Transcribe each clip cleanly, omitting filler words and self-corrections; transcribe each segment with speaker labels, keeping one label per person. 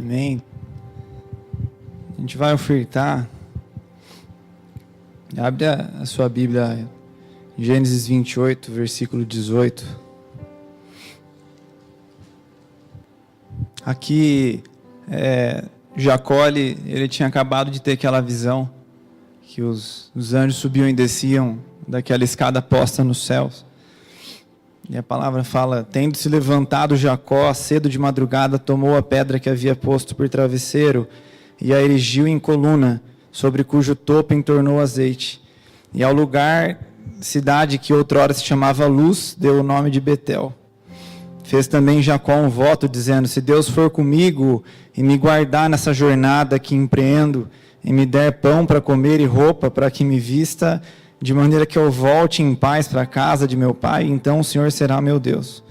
Speaker 1: Amém. A gente vai ofertar. Abre a sua Bíblia, Gênesis 28, versículo 18. Aqui, Jacó, ele tinha acabado de ter aquela visão, que os anjos subiam e desciam daquela escada posta nos céus. E a palavra fala: tendo se levantado Jacó, cedo de madrugada, tomou a pedra que havia posto por travesseiro e a erigiu em coluna, sobre cujo topo entornou azeite. E ao lugar, cidade que outrora se chamava Luz, deu o nome de Betel. Fez também Jacó um voto, dizendo: se Deus for comigo e me guardar nessa jornada que empreendo, e me der pão para comer e roupa para que me vista, de maneira que eu volte em paz para a casa de meu pai, então o Senhor será meu Deus.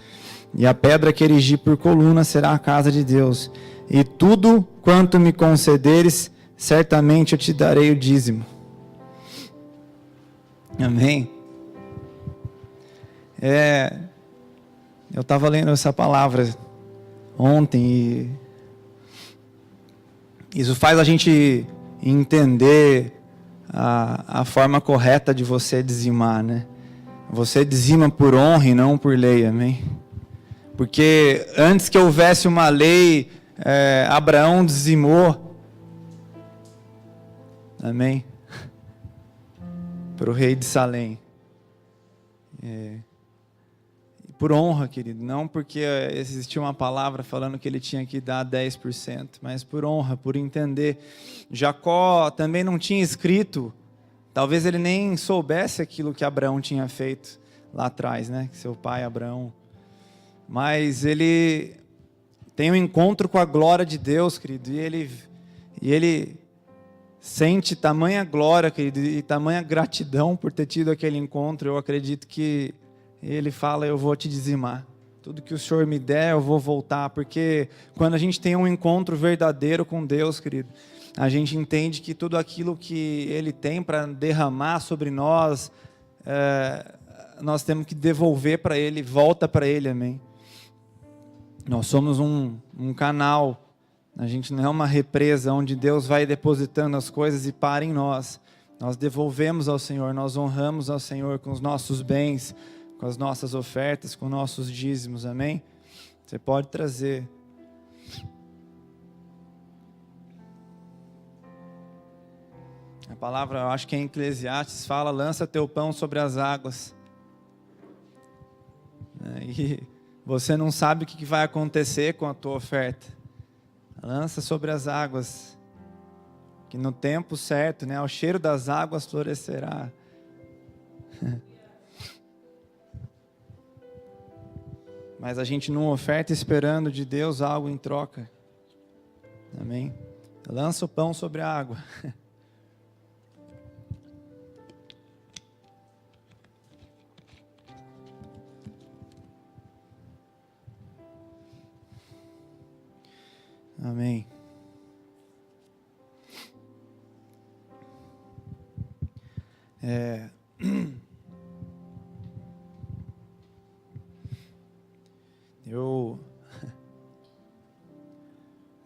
Speaker 1: E a pedra que erigi por coluna será a casa de Deus. E tudo quanto me concederes, certamente eu te darei o dízimo. Amém? Eu estava lendo essa palavra ontem e isso faz a gente entender a forma correta de você dizimar, né? Você dizima por honra e não por lei, amém? Porque antes que houvesse uma lei, Abraão dizimou, amém? Para o rei de Salém. Por honra, querido, não porque existia uma palavra falando que ele tinha que dar 10%, mas por honra, por entender. Jacó também não tinha escrito, talvez ele nem soubesse aquilo que Abraão tinha feito lá atrás, né? Seu pai Abraão. Mas ele tem um encontro com a glória de Deus, querido, e ele sente tamanha glória, querido, e tamanha gratidão por ter tido aquele encontro. Eu acredito que ele fala: eu vou te dizimar. Tudo que o Senhor me der, eu vou voltar. Porque quando a gente tem um encontro verdadeiro com Deus, querido, a gente entende que tudo aquilo que Ele tem para derramar sobre nós, nós temos que devolver para Ele, volta para Ele, amém? Nós somos um canal, a gente não é uma represa onde Deus vai depositando as coisas e para em nós. Nós devolvemos ao Senhor, nós honramos ao Senhor com os nossos bens, com as nossas ofertas, com nossos dízimos, amém? Você pode trazer. A palavra, eu acho que em Eclesiastes fala: lança teu pão sobre as águas. E você não sabe o que vai acontecer com a tua oferta. Lança sobre as águas, que no tempo certo, né, ao cheiro das águas florescerá. Mas a gente não oferta esperando de Deus algo em troca. Amém? Lança o pão sobre a água. Amém.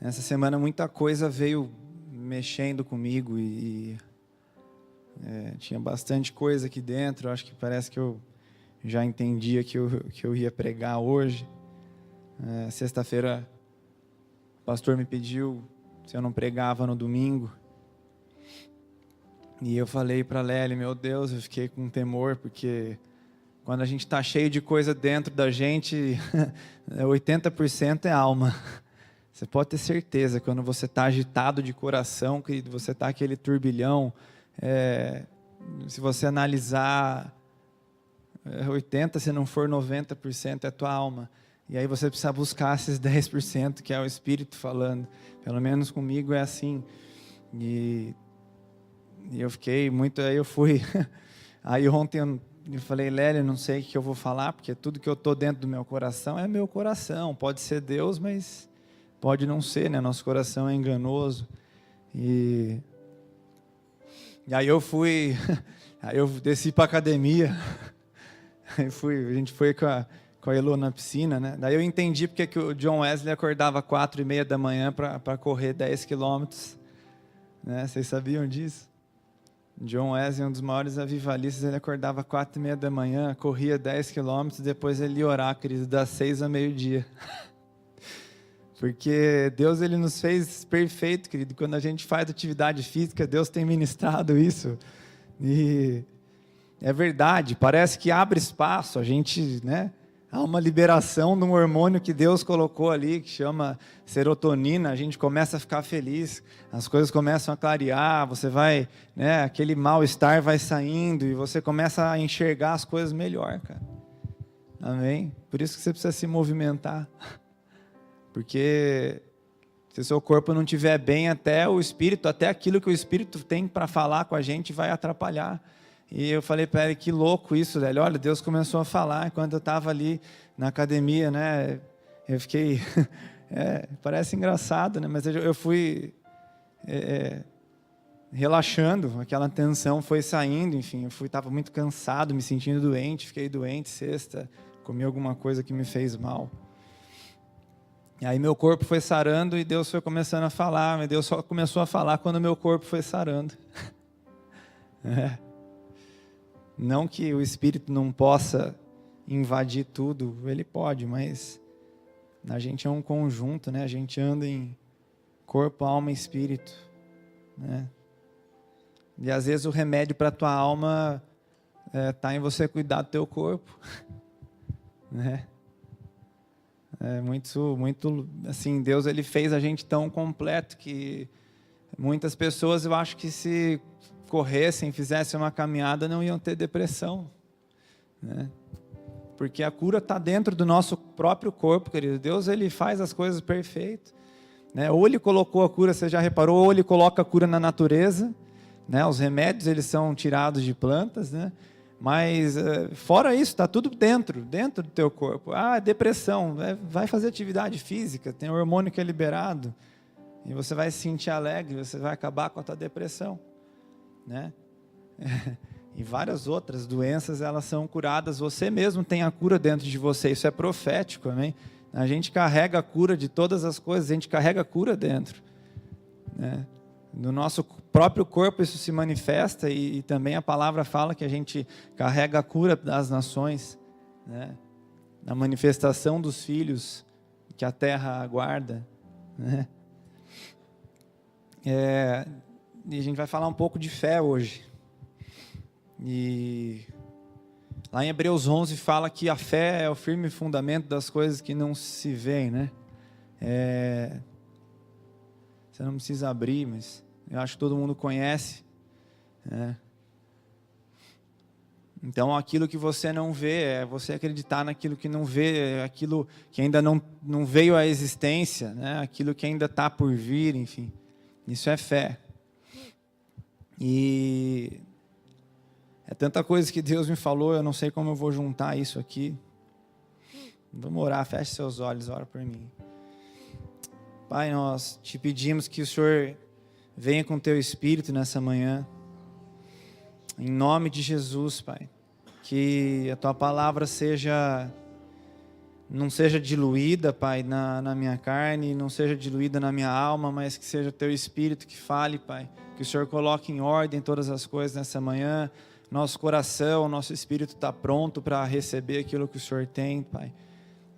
Speaker 1: Nessa semana muita coisa veio mexendo comigo e tinha bastante coisa aqui dentro. Acho que parece que eu já entendia que eu ia pregar hoje. Sexta-feira o pastor me pediu se eu não pregava no domingo. E eu falei para a Lélia: meu Deus, eu fiquei com temor, porque quando a gente está cheio de coisa dentro da gente, 80% é alma. Você pode ter certeza, quando você está agitado de coração, querido, você está aquele turbilhão, se você analisar, 80%, se não for 90%, é tua alma. E aí você precisa buscar esses 10%, que é o Espírito falando. Pelo menos comigo é assim. E eu fiquei muito, aí eu fui. Aí ontem eu falei: Lélia, não sei o que eu vou falar, porque tudo que eu estou dentro do meu coração é meu coração. Pode ser Deus, mas pode não ser, né? Nosso coração é enganoso. E aí eu fui, aí eu desci para a academia. A gente foi com com a Elô na piscina, né? Daí eu entendi porque que o John Wesley acordava 4:30 da manhã para correr 10 quilômetros. Né? Vocês sabiam disso? John Wesley, um dos maiores avivalistas, ele acordava 4:30 da manhã, corria 10 quilômetros, depois ele ia orar, querido, das 6 ao meio-dia. Porque Deus, ele nos fez perfeito, querido. Quando a gente faz atividade física, Deus tem ministrado isso. E é verdade, parece que abre espaço, a gente, né? Há uma liberação de um hormônio que Deus colocou ali, que chama serotonina, a gente começa a ficar feliz, as coisas começam a clarear, você vai, né, aquele mal-estar vai saindo e você começa a enxergar as coisas melhor, cara. Amém? Por isso que você precisa se movimentar. Porque se o seu corpo não estiver bem, até o Espírito, até aquilo que o Espírito tem para falar com a gente vai atrapalhar. E eu falei para ele, que louco isso, velho. Olha, Deus começou a falar enquanto eu estava ali na academia, né? Eu fiquei... parece engraçado, né? Mas eu fui relaxando, aquela tensão foi saindo, enfim. Eu estava muito cansado, me sentindo doente, fiquei doente sexta, comi alguma coisa que me fez mal. E aí meu corpo foi sarando e Deus foi começando a falar, mas Deus só começou a falar quando meu corpo foi sarando. Não que o Espírito não possa invadir tudo, ele pode, mas a gente é um conjunto, né? A gente anda em corpo, alma e espírito, né? E às vezes o remédio para a tua alma está em você cuidar do teu corpo, né? Muito assim, Deus, ele fez a gente tão completo que muitas pessoas, eu acho que se corressem, fizessem uma caminhada, não iam ter depressão, né? Porque a cura está dentro do nosso próprio corpo, querido. Deus, ele faz as coisas perfeitas, né? Ou ele colocou a cura, você já reparou, ou ele coloca a cura na natureza, né? Os remédios, eles são tirados de plantas, né? Mas fora isso, está tudo dentro do teu corpo. Depressão, vai fazer atividade física, tem um hormônio que é liberado, e você vai se sentir alegre, você vai acabar com a tua depressão, né? E várias outras doenças, elas são curadas, você mesmo tem a cura dentro de você, isso é profético, amém? A gente carrega a cura de todas as coisas, a gente carrega a cura dentro, né? No nosso próprio corpo isso se manifesta, e também a palavra fala que a gente carrega a cura das nações, né? A manifestação dos filhos que a terra aguarda, né? E a gente vai falar um pouco de fé hoje. E lá em Hebreus 11 fala que a fé é o firme fundamento das coisas que não se veem, né? Você não precisa abrir, mas eu acho que todo mundo conhece, né? Então, aquilo que você não vê, é você acreditar naquilo que não vê, é aquilo que ainda não veio à existência, né? Aquilo que ainda está por vir, enfim. Isso é fé. E é tanta coisa que Deus me falou, eu não sei como eu vou juntar isso aqui. Vamos orar, feche seus olhos, ora por mim. Pai, nós te pedimos que o Senhor venha com o teu Espírito nessa manhã. Em nome de Jesus, Pai. Que a tua palavra não seja diluída, Pai, na minha carne, não seja diluída na minha alma, mas que seja o teu Espírito que fale, Pai. Que o Senhor coloque em ordem todas as coisas nessa manhã. Nosso coração, nosso espírito está pronto para receber aquilo que o Senhor tem, Pai.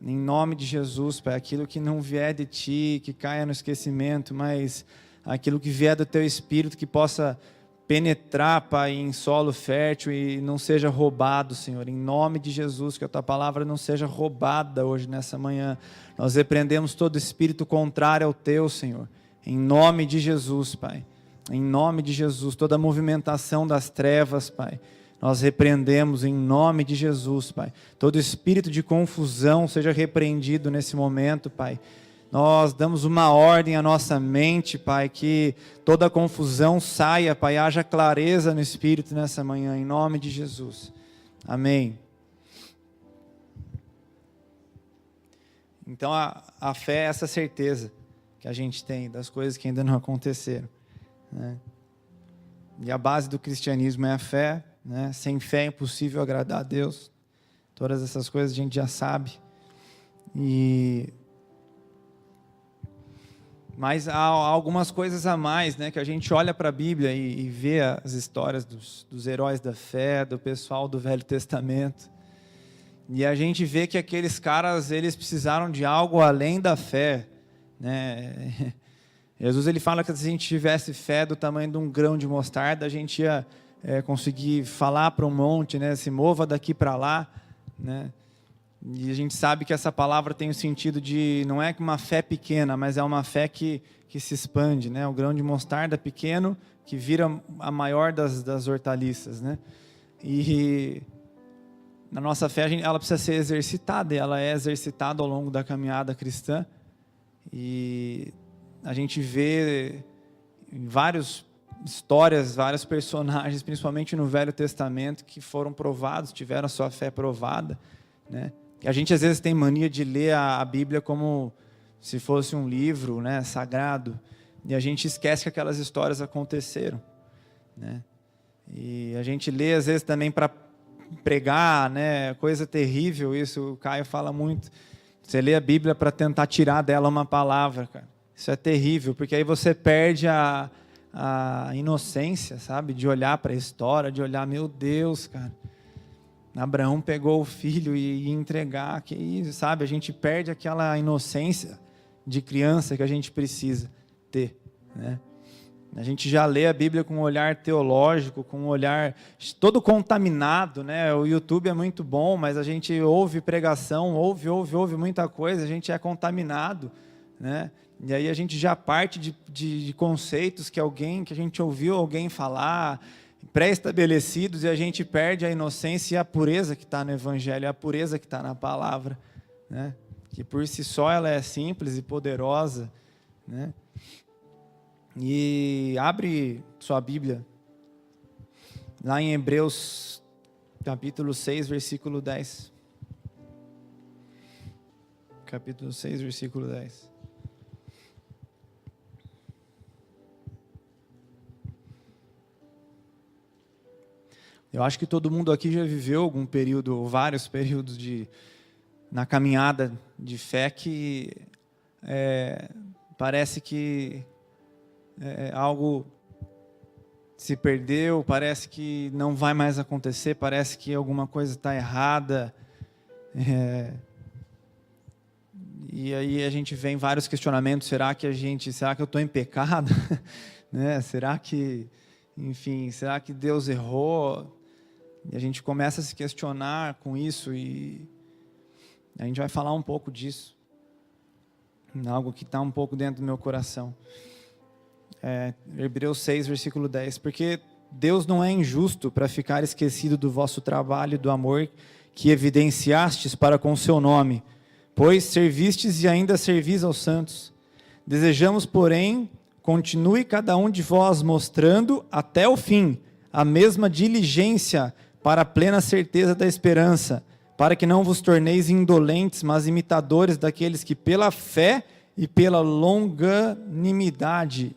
Speaker 1: Em nome de Jesus, Pai, aquilo que não vier de Ti, que caia no esquecimento, mas aquilo que vier do Teu Espírito, que possa penetrar, Pai, em solo fértil e não seja roubado, Senhor. Em nome de Jesus, que a Tua palavra não seja roubada hoje, nessa manhã. Nós repreendemos todo espírito contrário ao Teu, Senhor. Em nome de Jesus, Pai. Em nome de Jesus, toda a movimentação das trevas, Pai, nós repreendemos em nome de Jesus, Pai. Todo espírito de confusão seja repreendido nesse momento, Pai. Nós damos uma ordem à nossa mente, Pai, que toda confusão saia, Pai, haja clareza no espírito nessa manhã, em nome de Jesus. Amém. Então a fé é essa certeza que a gente tem das coisas que ainda não aconteceram, né? E a base do cristianismo é a fé, né? Sem fé é impossível agradar a Deus. Todas essas coisas a gente já sabe. Mas há algumas coisas a mais, né, que a gente olha para a Bíblia e vê as histórias dos heróis da fé, do pessoal do Velho Testamento. E a gente vê que aqueles caras, eles precisaram de algo além da fé, né? Jesus, ele fala que se a gente tivesse fé do tamanho de um grão de mostarda, a gente ia conseguir falar para um monte, né? Se mova daqui para lá, né? E a gente sabe que essa palavra tem o sentido de, não é uma fé pequena, mas é uma fé que se expande, né? O grão de mostarda pequeno que vira a maior das hortaliças, né? E na nossa fé, ela precisa ser exercitada, e ela é exercitada ao longo da caminhada cristã. E a gente vê em várias histórias, vários personagens, principalmente no Velho Testamento, que foram provados, tiveram a sua fé provada, né? A gente às vezes tem mania de ler a Bíblia como se fosse um livro, né, sagrado, e a gente esquece que aquelas histórias aconteceram, né? E a gente lê às vezes também para pregar, né, coisa terrível, isso o Caio fala muito. Você lê a Bíblia para tentar tirar dela uma palavra, cara. Isso é terrível, porque aí você perde a inocência, sabe, de olhar para a história, de olhar, meu Deus, cara, Abraão pegou o filho e ia entregar, que isso, sabe? A gente perde aquela inocência de criança que a gente precisa ter, né? A gente já lê a Bíblia com um olhar teológico, com um olhar todo contaminado, né? O YouTube é muito bom, mas a gente ouve pregação, ouve muita coisa, a gente é contaminado, né? E aí a gente já parte de conceitos que a gente ouviu alguém falar, pré-estabelecidos, e a gente perde a inocência e a pureza que está no Evangelho, a pureza que está na palavra, né? Que por si só ela é simples e poderosa, né? E abre sua Bíblia lá em Hebreus capítulo 6, versículo 10. Capítulo 6, versículo 10. Eu acho que todo mundo aqui já viveu algum período, ou vários períodos na caminhada de fé que parece que algo se perdeu, parece que não vai mais acontecer, parece que alguma coisa está errada. E aí a gente vem vários questionamentos, será que eu estou em pecado? Né? Será que Deus errou? E a gente começa a se questionar com isso, e a gente vai falar um pouco disso, algo que está um pouco dentro do meu coração. Hebreus 6, versículo 10. Porque Deus não é injusto para ficar esquecido do vosso trabalho e do amor que evidenciastes para com o seu nome, pois servistes e ainda servis aos santos. Desejamos, porém, continue cada um de vós mostrando até o fim a mesma diligência para a plena certeza da esperança, para que não vos torneis indolentes, mas imitadores daqueles que pela fé e pela longanimidade,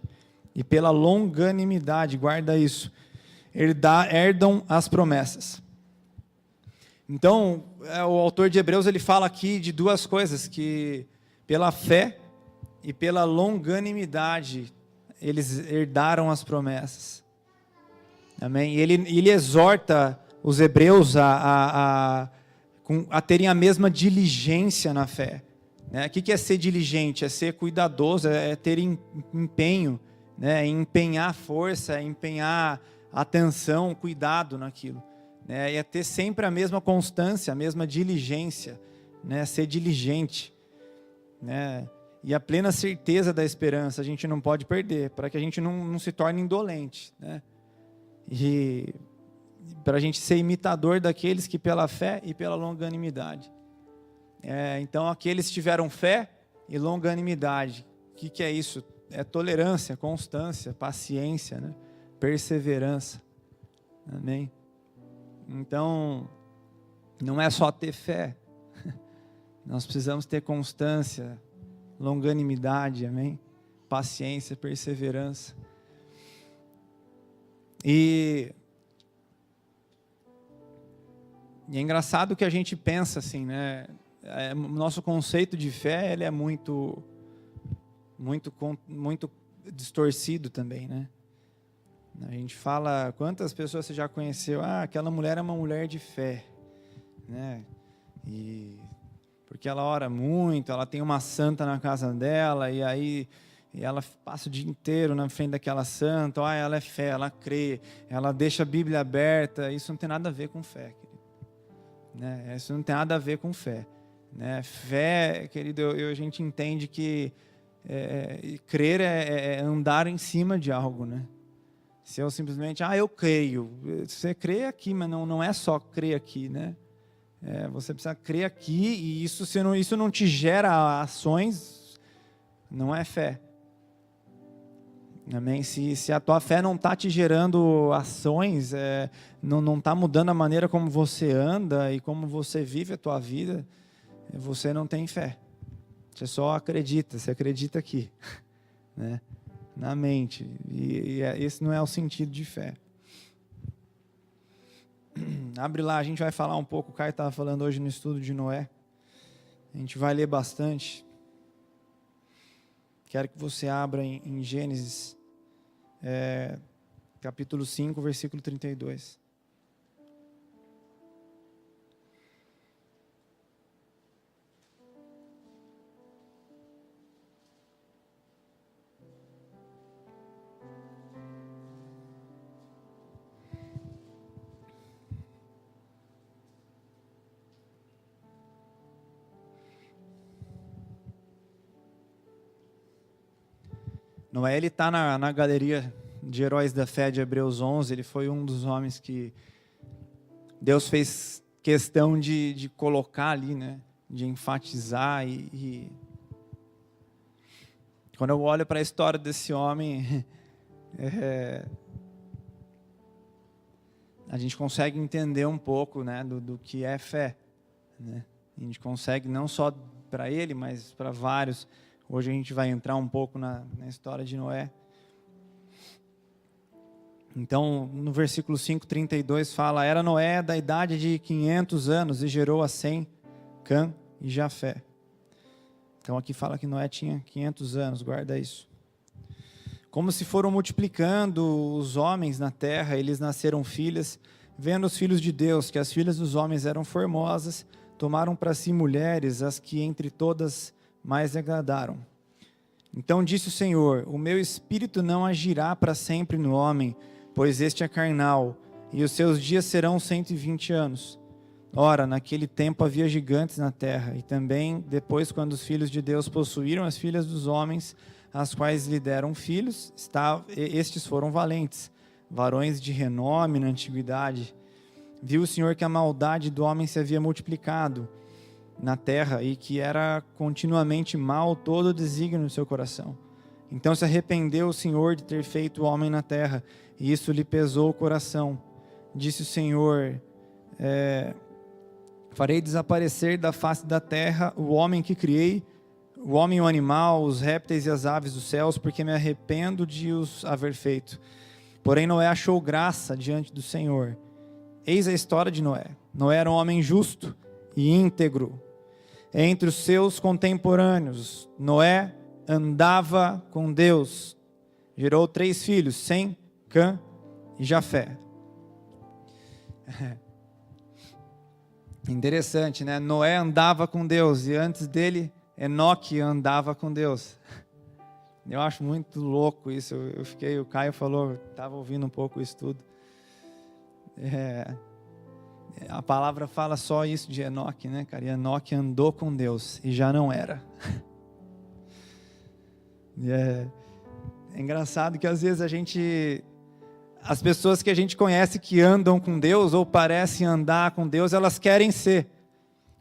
Speaker 1: guarda isso, herdam as promessas. Então, o autor de Hebreus, ele fala aqui de duas coisas, que pela fé e pela longanimidade, eles herdaram as promessas. Amém? E ele exorta os hebreus a terem a mesma diligência na fé. O que é ser diligente? É ser cuidadoso, é ter empenho, né? Empenhar força, empenhar atenção, cuidado naquilo, né? E é ter sempre a mesma constância, a mesma diligência, né? Ser diligente, né? E a plena certeza da esperança a gente não pode perder, para que a gente não se torne indolente, né? E para a gente ser imitador daqueles que pela fé e pela longanimidade. Então, aqueles que tiveram fé e longanimidade, o que é isso? É tolerância, constância, paciência, né? Perseverança. Amém? Então, não é só ter fé, nós precisamos ter constância, longanimidade, amém? Paciência, perseverança. E E é engraçado que a gente pensa assim, né? O nosso conceito de fé, ele é muito distorcido também, né? A gente fala, quantas pessoas você já conheceu? Ah, aquela mulher é uma mulher de fé, né? E porque ela ora muito, ela tem uma santa na casa dela, e ela passa o dia inteiro na frente daquela santa. Ah, ela é fé, ela crê, ela deixa a Bíblia aberta. Isso não tem nada a ver com fé, querido, né? Isso não tem nada a ver com fé, né? Fé, querido, a gente entende que crer é andar em cima de algo, né? Se eu simplesmente, eu creio, você crê aqui, mas não é só crer aqui, né? Você precisa crer aqui, e isso não te gera ações, não é fé. Amém? Se a tua fé não está te gerando ações, não está mudando a maneira como você anda e como você vive a tua vida, você não tem fé. Você só acredita, você acredita aqui, né? Na mente. E esse não é o sentido de fé. Abre lá, a gente vai falar um pouco. O Caio estava falando hoje no estudo de Noé. A gente vai ler bastante. Quero que você abra em Gênesis, capítulo 5, versículo 32. Noé, ele está na galeria de heróis da fé de Hebreus 11, ele foi um dos homens que Deus fez questão de colocar ali, né? De enfatizar. E quando eu olho para a história desse homem, a gente consegue entender um pouco, né, do que é fé, né? A gente consegue, não só para ele, mas para vários. Hoje a gente vai entrar um pouco na história de Noé. Então, no versículo 5:32 fala: era Noé da idade de 500 anos e gerou a Sem, Cã e Jafé. Então aqui fala que Noé tinha 500 anos, guarda isso. Como se foram multiplicando os homens na terra, eles nasceram filhas, vendo os filhos de Deus, que as filhas dos homens eram formosas, tomaram para si mulheres, as que entre todas mais agradaram. Então disse o Senhor: o meu espírito não agirá para sempre no homem, pois este é carnal, e os seus dias serão 120 anos. Ora, naquele tempo havia gigantes na terra, e também depois, quando os filhos de Deus possuíram as filhas dos homens, as quais lhe deram filhos, estes foram valentes, varões de renome na antiguidade. Viu o Senhor que a maldade do homem se havia multiplicado na terra, e que era continuamente mal todo o desígnio no seu coração. Então se arrependeu o Senhor de ter feito o homem na terra, e isso lhe pesou o coração. Disse o Senhor: farei desaparecer da face da terra o homem que criei, o homem e o animal, os répteis e as aves dos céus, porque me arrependo de os haver feito. Porém Noé achou graça diante do Senhor. Eis a história de Noé. Noé era um homem justo e íntegro entre os seus contemporâneos. Noé andava com Deus. Gerou 3 filhos, Sem, Cã e Jafé. Interessante, né? Noé andava com Deus, e antes dele, Enoque andava com Deus. Eu acho muito louco isso. O Caio falou, estava ouvindo um pouco isso tudo. A palavra fala só isso de Enoque, né, cara? E Enoque andou com Deus e já não era. É engraçado que às vezes as pessoas que a gente conhece que andam com Deus ou parecem andar com Deus, elas querem ser.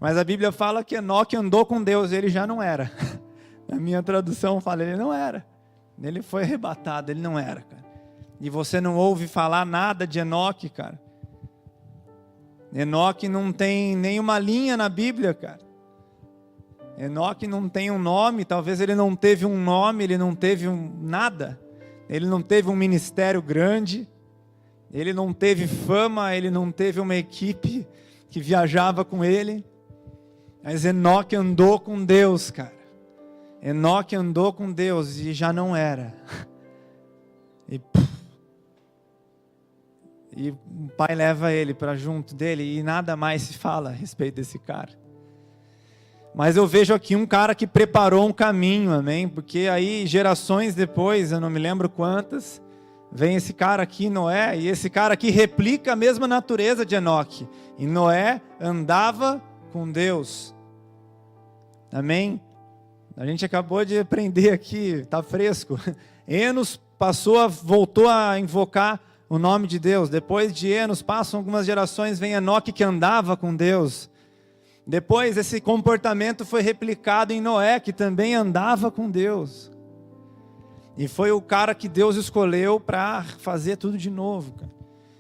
Speaker 1: Mas a Bíblia fala que Enoque andou com Deus e ele já não era. A minha tradução fala, ele não era. Ele foi arrebatado, ele não era, cara. E você não ouve falar nada de Enoque, cara. Enoque não tem nenhuma linha na Bíblia, cara. Enoque não tem um nome, talvez ele não teve um nome, ele não teve nada. Ele não teve um ministério grande, ele não teve fama, ele não teve uma equipe que viajava com ele. Mas Enoque andou com Deus, cara. Enoque andou com Deus e já não era. E o pai leva ele para junto dele e nada mais se fala a respeito desse cara. Mas eu vejo aqui um cara que preparou um caminho, amém? Porque aí gerações depois, eu não me lembro quantas, vem esse cara aqui, Noé, e esse cara aqui replica a mesma natureza de Enoque. E Noé andava com Deus. Amém? A gente acabou de aprender aqui, está fresco. Enos voltou a invocar o nome de Deus. Depois de Enos, passam algumas gerações, vem Enoque que andava com Deus. Depois esse comportamento foi replicado em Noé, que também andava com Deus. E foi o cara que Deus escolheu para fazer tudo de novo, cara.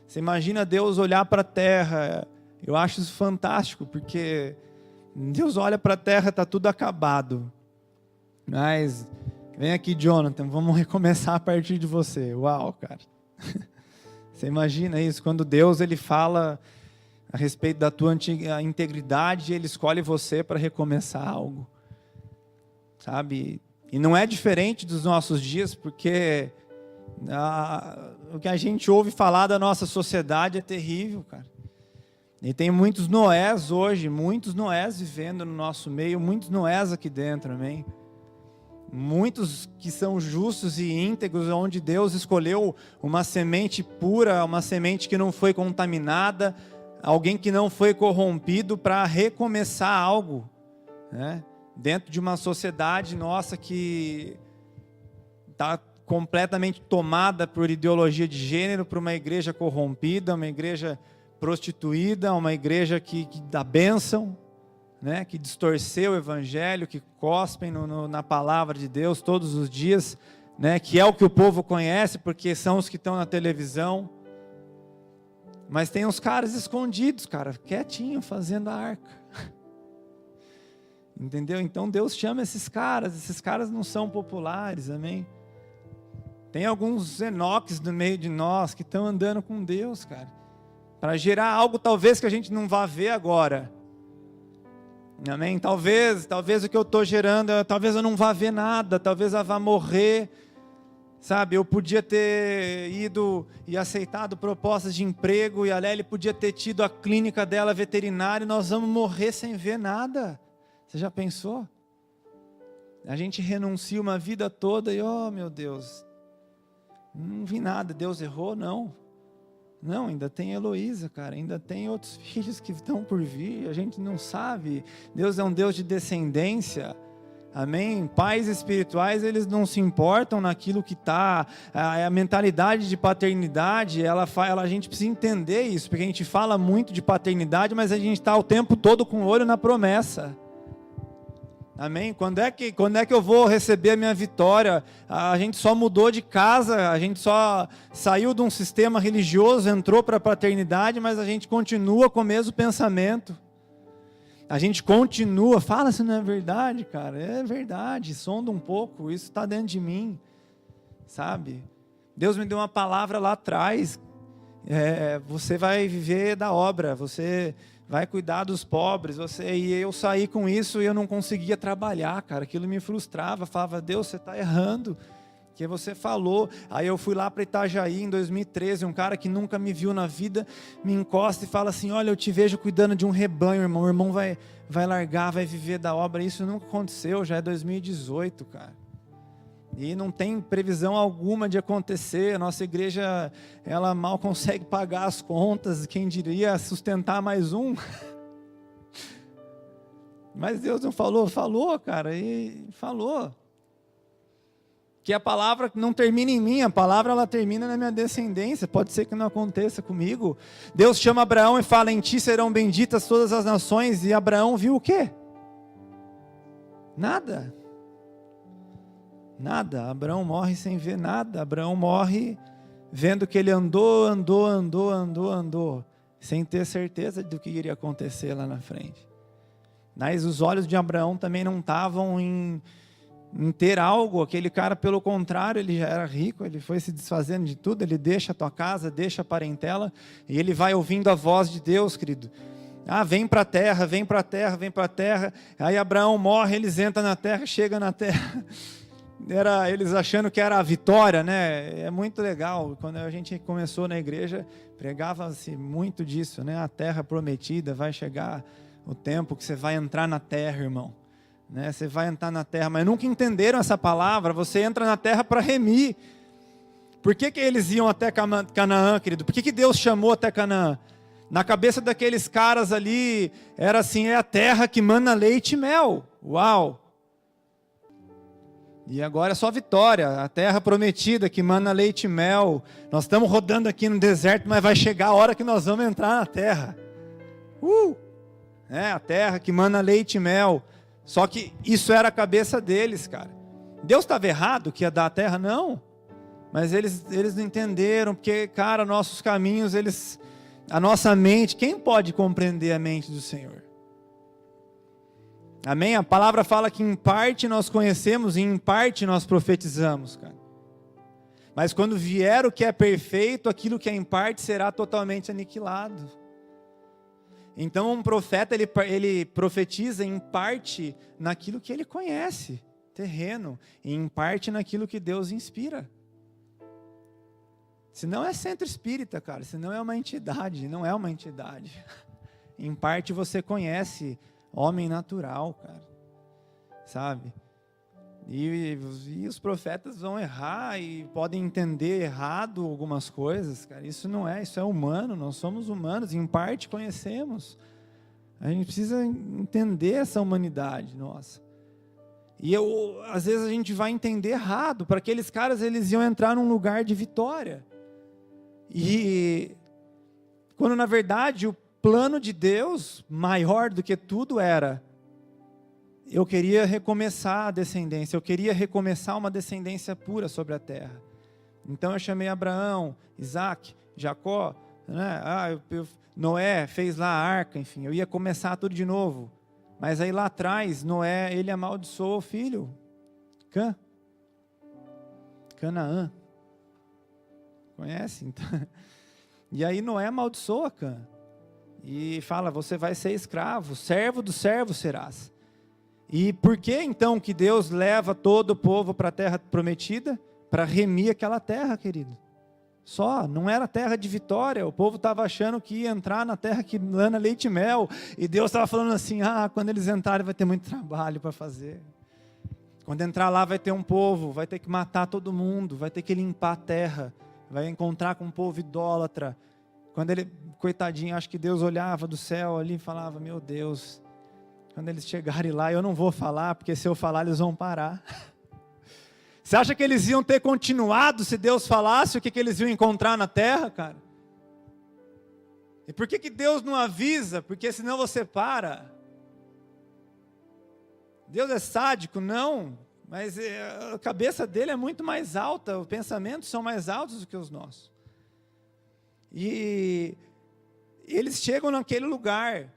Speaker 1: Você imagina Deus olhar para a terra. Eu acho isso fantástico, porque Deus olha para a terra, está tudo acabado. Mas, vem aqui, Jonathan, vamos recomeçar a partir de você. Uau, cara. Você imagina isso, quando Deus ele fala a respeito da tua integridade, ele escolhe você para recomeçar algo. Sabe? E não é diferente dos nossos dias, porque o que a gente ouve falar da nossa sociedade é terrível, cara. E tem muitos Noés hoje, muitos Noés vivendo no nosso meio, muitos Noés aqui dentro, amém? Muitos que são justos e íntegros, onde Deus escolheu uma semente pura, uma semente que não foi contaminada, alguém que não foi corrompido para recomeçar algo, né? Dentro de uma sociedade nossa que está completamente tomada por ideologia de gênero, por uma igreja corrompida, uma igreja prostituída, uma igreja que dá bênção, né, que distorceu o evangelho, que cospem na palavra de Deus todos os dias, né, que é o que o povo conhece, porque são os que estão na televisão. Mas tem uns caras escondidos, cara, quietinho, fazendo a arca. Entendeu? Então Deus chama esses caras não são populares, amém? Tem alguns Enoques no meio de nós que estão andando com Deus, cara, para gerar algo talvez que a gente não vá ver agora. Amém? Talvez o que eu estou gerando, talvez eu não vá ver nada, talvez eu vá morrer, sabe? Eu podia ter ido e aceitado propostas de emprego, e a Lélia podia ter tido a clínica dela veterinária, e nós vamos morrer sem ver nada. Você já pensou? A gente renuncia uma vida toda e, oh meu Deus, não vi nada, Deus errou? Não. Não, ainda tem Heloísa, cara, ainda tem outros filhos que estão por vir, a gente não sabe. Deus é um Deus de descendência, amém? Pais espirituais, eles não se importam naquilo que está, a mentalidade de paternidade, a gente precisa entender isso, porque a gente fala muito de paternidade, mas a gente está o tempo todo com o olho na promessa. Amém? Quando é que eu vou receber a minha vitória? A gente só mudou de casa, a gente só saiu de um sistema religioso, entrou para a paternidade, mas a gente continua com o mesmo pensamento. A gente continua, fala se não é verdade, cara. É verdade, sonda um pouco, isso está dentro de mim, sabe? Deus me deu uma palavra lá atrás, você vai viver da obra, você vai cuidar dos pobres, e eu saí com isso e eu não conseguia trabalhar, cara, aquilo me frustrava, falava, Deus, você está errando, que você falou. Aí eu fui lá para Itajaí em 2013, um cara que nunca me viu na vida, me encosta e fala assim, olha, eu te vejo cuidando de um rebanho, irmão, o irmão vai largar, vai viver da obra. Isso nunca aconteceu, já é 2018, cara. E não tem previsão alguma de acontecer. A nossa igreja, ela mal consegue pagar as contas, quem diria sustentar mais um. Mas Deus não falou? Falou, cara, e falou. Que a palavra não termina em mim, a palavra ela termina na minha descendência. Pode ser que não aconteça comigo. Deus chama Abraão e fala, em ti serão benditas todas as nações. E Abraão viu o quê? Nada. Nada, Abraão morre sem ver nada, Abraão morre vendo que ele andou, sem ter certeza do que iria acontecer lá na frente. Mas os olhos de Abraão também não estavam em ter algo, aquele cara pelo contrário, ele já era rico, ele foi se desfazendo de tudo, ele deixa a tua casa, deixa a parentela, e ele vai ouvindo a voz de Deus, querido. Ah, vem para a terra, vem para a terra, vem para a terra. Aí Abraão morre, eles entram na terra, chegam na terra. Eles achando que era a vitória, né? É muito legal. Quando a gente começou na igreja, pregava-se muito disso, né? A terra prometida, vai chegar o tempo que você vai entrar na terra, irmão. Né? Você vai entrar na terra, mas nunca entenderam essa palavra. Você entra na terra para remir. Por que eles iam até Canaã, querido? Por que Deus chamou até Canaã? Na cabeça daqueles caras ali, era assim, é a terra que mana leite e mel. Uau! E agora é só vitória, a terra prometida que mana leite e mel. Nós estamos rodando aqui no deserto, mas vai chegar a hora que nós vamos entrar na terra. A terra que mana leite e mel. Só que isso era a cabeça deles, cara. Deus estava errado que ia dar a terra? Não. Mas eles não entenderam, porque, cara, nossos caminhos, a nossa mente, quem pode compreender a mente do Senhor? Amém? A palavra fala que em parte nós conhecemos e em parte nós profetizamos, cara. Mas quando vier o que é perfeito, aquilo que é em parte será totalmente aniquilado. Então um profeta, ele profetiza em parte naquilo que ele conhece, terreno, e em parte naquilo que Deus inspira. Se não é centro espírita, cara, se não é uma entidade, não é uma entidade. Em parte você conhece homem natural, cara, sabe? E os profetas vão errar e podem entender errado algumas coisas, cara. Isso é humano, nós somos humanos, em parte conhecemos. A gente precisa entender essa humanidade nossa. E às vezes a gente vai entender errado. Para aqueles caras, eles iam entrar num lugar de vitória. E quando na verdade o plano de Deus, maior do que tudo, era: eu queria recomeçar a descendência, eu queria recomeçar uma descendência pura sobre a terra. Então eu chamei Abraão, Isaac, Jacó, né? Noé fez lá a arca, enfim, eu ia começar tudo de novo. Mas aí lá atrás, Noé, ele amaldiçoou o filho, Canaã. Conhece? Então, e aí Noé amaldiçoa Cã. E fala: você vai ser escravo, servo do servo serás. E por que então que Deus leva todo o povo para a terra prometida? Para remir aquela terra, querido. Só, não era terra de vitória. O povo estava achando que ia entrar na terra que mana leite e mel. E Deus estava falando assim: quando eles entrarem vai ter muito trabalho para fazer. Quando entrar lá vai ter um povo, vai ter que matar todo mundo, vai ter que limpar a terra, vai encontrar com um povo idólatra. Quando ele, coitadinho, acho que Deus olhava do céu ali e falava: meu Deus, quando eles chegarem lá, eu não vou falar, porque se eu falar eles vão parar. Você acha que eles iam ter continuado se Deus falasse o que eles iam encontrar na terra, cara? E por que Deus não avisa? Porque senão você para. Deus é sádico? Não, mas a cabeça dele é muito mais alta, os pensamentos são mais altos do que os nossos. E eles chegam naquele lugar,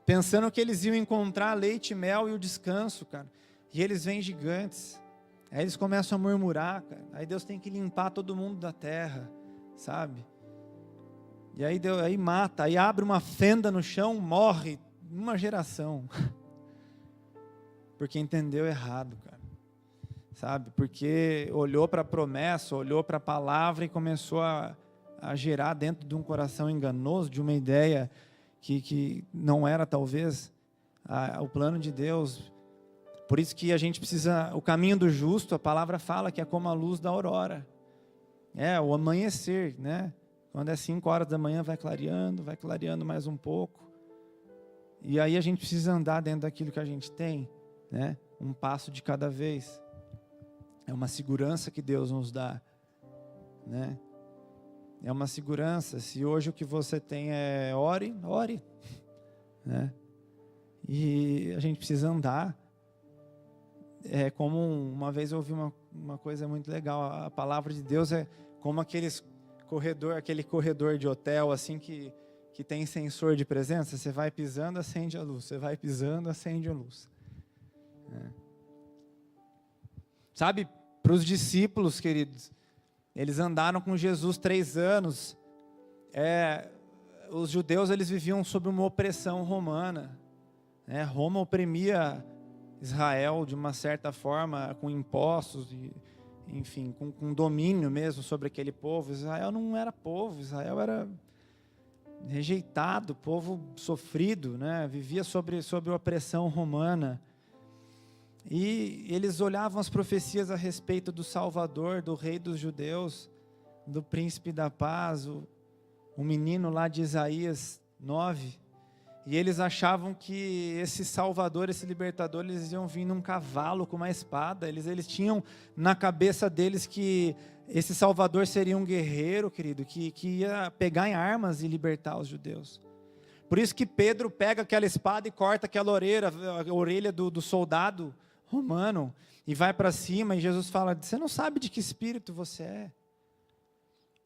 Speaker 1: pensando que eles iam encontrar leite, mel e o descanso, cara. E eles veem gigantes. Aí eles começam a murmurar, cara. Aí Deus tem que limpar todo mundo da terra, sabe? E aí mata, aí abre uma fenda no chão, morre uma geração. Porque entendeu errado, cara. Sabe? Porque olhou para a promessa, olhou para a palavra e começou a gerar dentro de um coração enganoso, de uma ideia que não era talvez o plano de Deus. Por isso que a gente precisa, o caminho do justo, a palavra fala que é como a luz da aurora. O amanhecer, né? Quando é 5 horas da manhã vai clareando mais um pouco. E aí a gente precisa andar dentro daquilo que a gente tem, né? Um passo de cada vez. É uma segurança que Deus nos dá, né? É uma segurança. Se hoje o que você tem é ore, né? E a gente precisa andar. É como uma vez eu ouvi uma coisa muito legal. A palavra de Deus é como aquele corredor de hotel assim que tem sensor de presença. Você vai pisando, acende a luz. Você vai pisando, acende a luz. Sabe, para os discípulos, queridos, eles andaram com Jesus 3 anos. os judeus eles viviam sob uma opressão romana, né? Roma oprimia Israel de uma certa forma, com impostos, enfim, com domínio mesmo sobre aquele povo. Israel não era povo, Israel era rejeitado, povo sofrido, né? Vivia sobre a opressão romana. E eles olhavam as profecias a respeito do Salvador, do Rei dos Judeus, do Príncipe da Paz, o menino lá de Isaías 9, e eles achavam que esse Salvador, esse Libertador, eles iam vir num cavalo com uma espada. Eles tinham na cabeça deles que esse Salvador seria um guerreiro, querido, que ia pegar em armas e libertar os judeus. Por isso que Pedro pega aquela espada e corta aquela a orelha do soldado romano, e vai para cima, e Jesus fala: você não sabe de que espírito você é.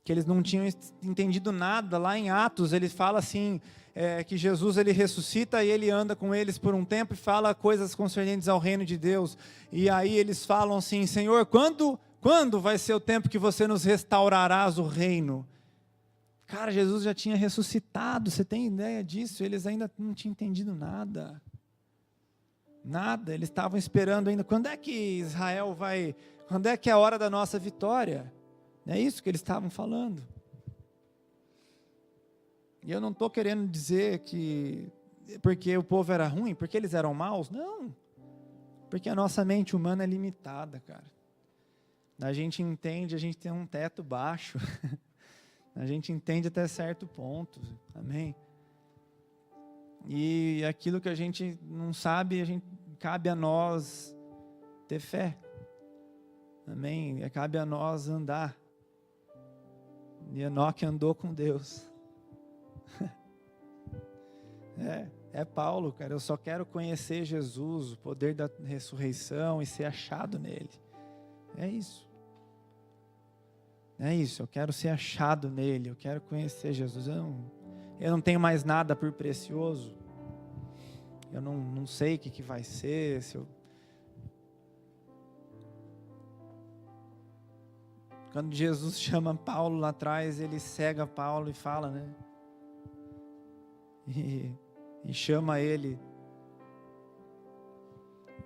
Speaker 1: Que eles não tinham entendido nada. Lá em Atos, ele fala assim, que Jesus ele ressuscita e ele anda com eles por um tempo e fala coisas concernentes ao reino de Deus. E aí eles falam assim: Senhor, quando vai ser o tempo que você nos restaurarás o reino? Cara, Jesus já tinha ressuscitado, você tem ideia disso? Eles ainda não tinham entendido nada. Nada, eles estavam esperando ainda, quando é que Israel vai, quando é que é a hora da nossa vitória? É isso que eles estavam falando. E eu não estou querendo dizer que porque o povo era ruim, porque eles eram maus, não. Porque a nossa mente humana é limitada, cara. A gente entende, a gente tem um teto baixo. A gente entende até certo ponto, amém? E aquilo que a gente não sabe, cabe a nós ter fé, amém? Cabe a nós andar. E Enoque andou com Deus. É Paulo, cara, eu só quero conhecer Jesus, o poder da ressurreição e ser achado nele. É isso. É isso, eu quero ser achado nele, eu quero conhecer Jesus. Eu não tenho mais nada por precioso. Eu não sei o que vai ser, Quando Jesus chama Paulo lá atrás, ele cega Paulo e fala, né? E chama ele.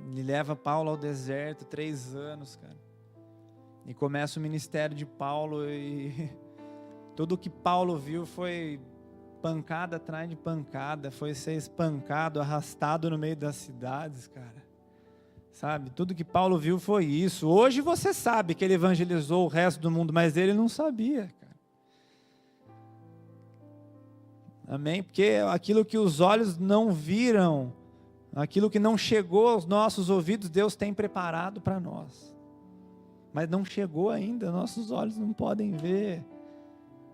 Speaker 1: Ele leva Paulo ao deserto 3 anos, cara. E começa o ministério de Paulo e tudo que Paulo viu foi pancada atrás de pancada, foi ser espancado, arrastado no meio das cidades, cara. Sabe, tudo que Paulo viu foi isso. Hoje você sabe que ele evangelizou o resto do mundo, mas ele não sabia, cara. Amém? Porque aquilo que os olhos não viram, aquilo que não chegou aos nossos ouvidos, Deus tem preparado para nós. Mas não chegou ainda, nossos olhos não podem ver,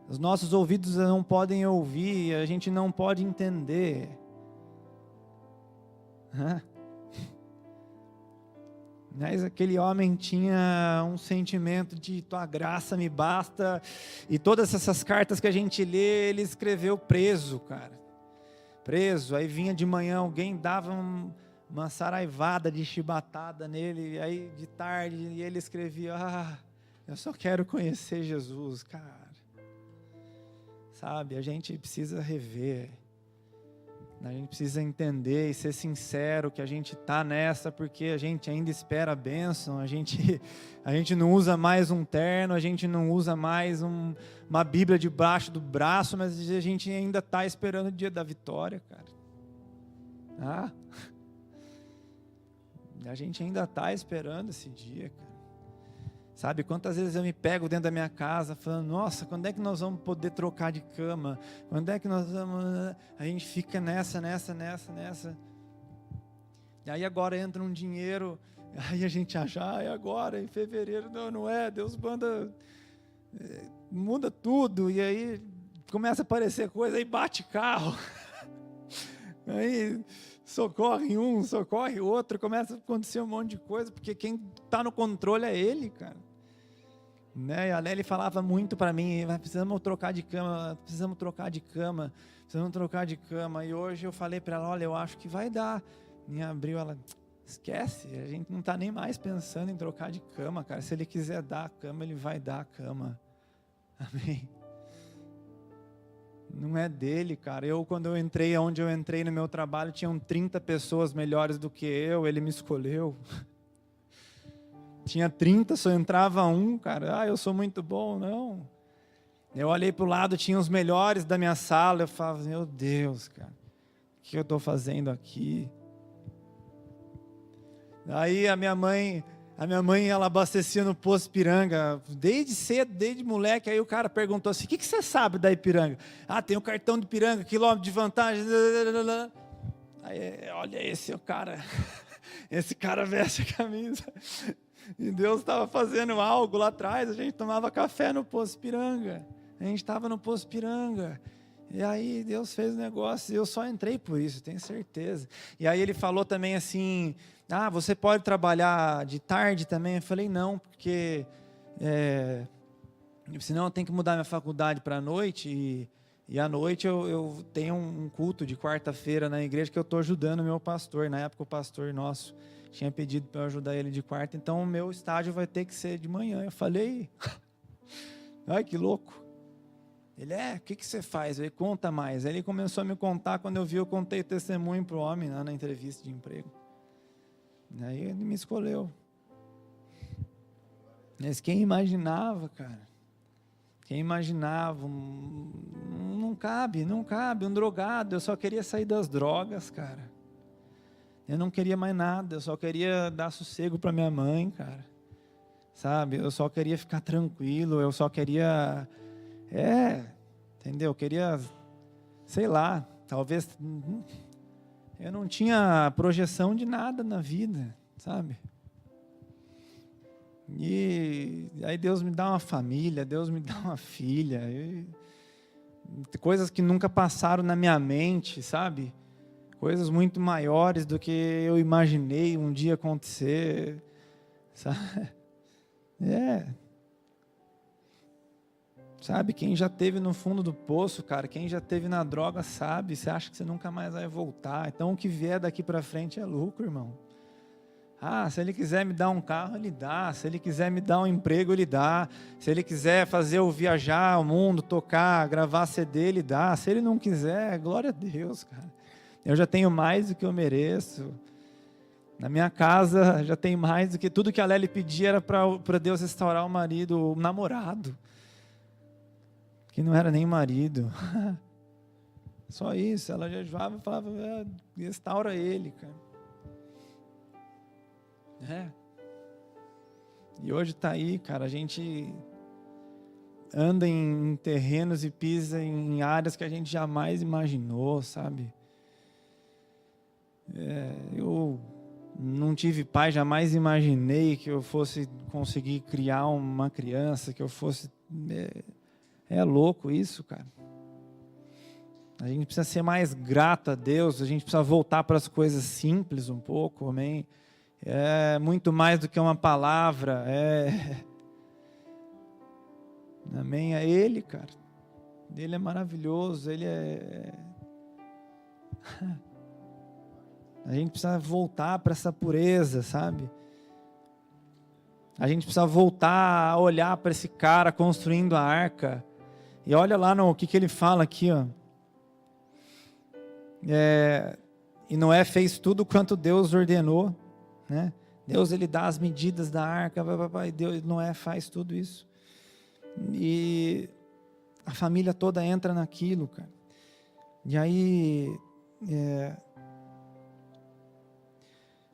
Speaker 1: os nossos ouvidos não podem ouvir, a gente não pode entender. Mas aquele homem tinha um sentimento de tua graça me basta, e todas essas cartas que a gente lê, ele escreveu preso, cara. Preso, aí vinha de manhã, alguém dava uma saraivada de chibatada nele, aí de tarde, e ele escrevia, eu só quero conhecer Jesus, cara. Sabe, a gente precisa rever. A gente precisa entender e ser sincero que a gente está nessa porque a gente ainda espera a bênção, a gente não usa mais um terno, a gente não usa mais uma Bíblia debaixo do braço, mas a gente ainda está esperando o dia da vitória, cara. A gente ainda está esperando esse dia, cara. Sabe, quantas vezes eu me pego dentro da minha casa falando, nossa, quando é que nós vamos poder trocar de cama? Quando é que nós vamos... A gente fica nessa. E aí agora entra um dinheiro, aí a gente acha, é agora, em fevereiro, não é, Deus muda tudo, e aí começa a aparecer coisa, aí bate carro, aí socorre um, socorre outro, começa a acontecer um monte de coisa, porque quem está no controle é Ele, cara. Né? A Nelly falava muito para mim, precisamos trocar de cama, e hoje eu falei para ela, olha, eu acho que vai dar. Em abril ela, esquece, a gente não está nem mais pensando em trocar de cama, cara, se Ele quiser dar a cama, Ele vai dar a cama, amém? Não é dele, cara. Quando eu entrei, onde eu entrei no meu trabalho, tinham 30 pessoas melhores do que eu, ele me escolheu. Tinha 30, só entrava um, cara. Eu sou muito bom, não. Eu olhei para o lado, tinha os melhores da minha sala, eu falava, meu Deus, cara, o que eu estou fazendo aqui? Aí a minha mãe, ela abastecia no posto Ipiranga, desde cedo, desde moleque. Aí o cara perguntou assim, o que você sabe da Ipiranga? Tem o cartão de Ipiranga, quilômetro de vantagem. Aí, olha esse cara, esse cara veste a camisa. E Deus estava fazendo algo lá atrás, a gente tomava café no posto Ipiranga. A gente estava no posto Ipiranga. E aí Deus fez o negócio, e eu só entrei por isso, tenho certeza. E aí ele falou também assim, você pode trabalhar de tarde também? Eu falei, não, porque senão eu tenho que mudar minha faculdade para a noite, e à noite eu tenho um culto de quarta-feira na igreja que eu estou ajudando o meu pastor. Na época o pastor nosso tinha pedido para eu ajudar ele de quarta, então o meu estágio vai ter que ser de manhã. Eu falei, ai que louco. Ele, o que você faz? Ele conta mais. Aí ele começou a me contar, quando eu contei testemunho para o homem lá na entrevista de emprego. Aí ele me escolheu. Mas quem imaginava, cara? Quem imaginava? Não cabe, um drogado. Eu só queria sair das drogas, cara. Eu não queria mais nada, eu só queria dar sossego para minha mãe, cara. Sabe? Eu só queria ficar tranquilo, eu só queria... entendeu? Eu queria, sei lá, talvez... Eu não tinha projeção de nada na vida, sabe? E aí Deus me dá uma família, Deus me dá uma filha, coisas que nunca passaram na minha mente, sabe? Coisas muito maiores do que eu imaginei um dia acontecer, sabe? Sabe, quem já esteve no fundo do poço, cara, quem já esteve na droga sabe, você acha que você nunca mais vai voltar, então o que vier daqui para frente é lucro, irmão. Se ele quiser me dar um carro, ele dá, se ele quiser me dar um emprego, ele dá, se ele quiser fazer eu viajar o mundo, tocar, gravar CD, ele dá, se ele não quiser, glória a Deus, cara. Eu já tenho mais do que eu mereço. Na minha casa já tem mais do que... Tudo que a Lélia pedia era para Deus restaurar o marido, o namorado. Que não era nem marido. Só isso. Ela jejuava e falava, restaura ele, cara. E hoje está aí, cara. A gente anda em terrenos e pisa em áreas que a gente jamais imaginou, sabe? Eu não tive pai, jamais imaginei que eu fosse conseguir criar uma criança, que eu fosse... É louco isso, cara. A gente precisa ser mais grato a Deus, a gente precisa voltar para as coisas simples um pouco, amém? É muito mais do que uma palavra, amém? É Ele, cara. Ele é maravilhoso, Ele é... A gente precisa voltar para essa pureza, sabe? A gente precisa voltar a olhar para esse cara construindo a arca. E olha lá no que ele fala aqui, ó. E Noé fez tudo quanto Deus ordenou, né? Deus, ele dá as medidas da arca, e Noé faz tudo isso. E a família toda entra naquilo, cara. E aí...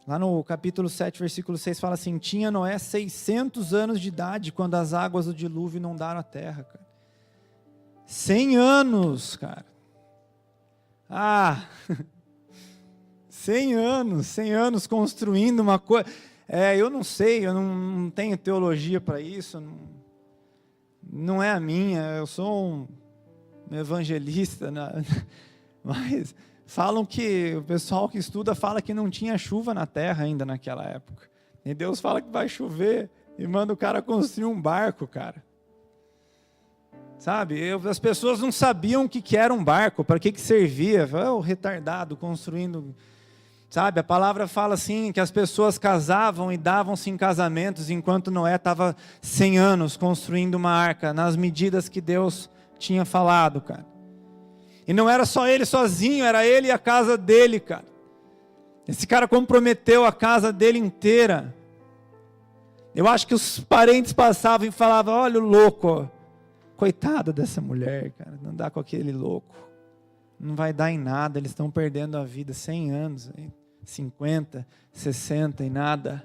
Speaker 1: Lá no capítulo 7, versículo 6, fala assim, tinha Noé 600 anos de idade quando as águas do dilúvio inundaram a terra, cara. 100 anos, cara. 100 anos construindo uma coisa. Eu não sei, eu não tenho teologia para isso, não é a minha, eu sou um evangelista, mas... Falam que o pessoal que estuda fala que não tinha chuva na terra ainda naquela época. E Deus fala que vai chover e manda o cara construir um barco, cara. Sabe? As pessoas não sabiam o que era um barco, para que servia. O retardado construindo. Sabe? A palavra fala assim, que as pessoas casavam e davam-se em casamentos, enquanto Noé estava 100 anos construindo uma arca, nas medidas que Deus tinha falado, cara. E não era só ele sozinho, era ele e a casa dele, cara. Esse cara comprometeu a casa dele inteira. Eu acho que os parentes passavam e falavam, olha o louco, ó. Coitada dessa mulher, cara, não dá com aquele louco. Não vai dar em nada, eles estão perdendo a vida 100 anos, 50, 60 e nada.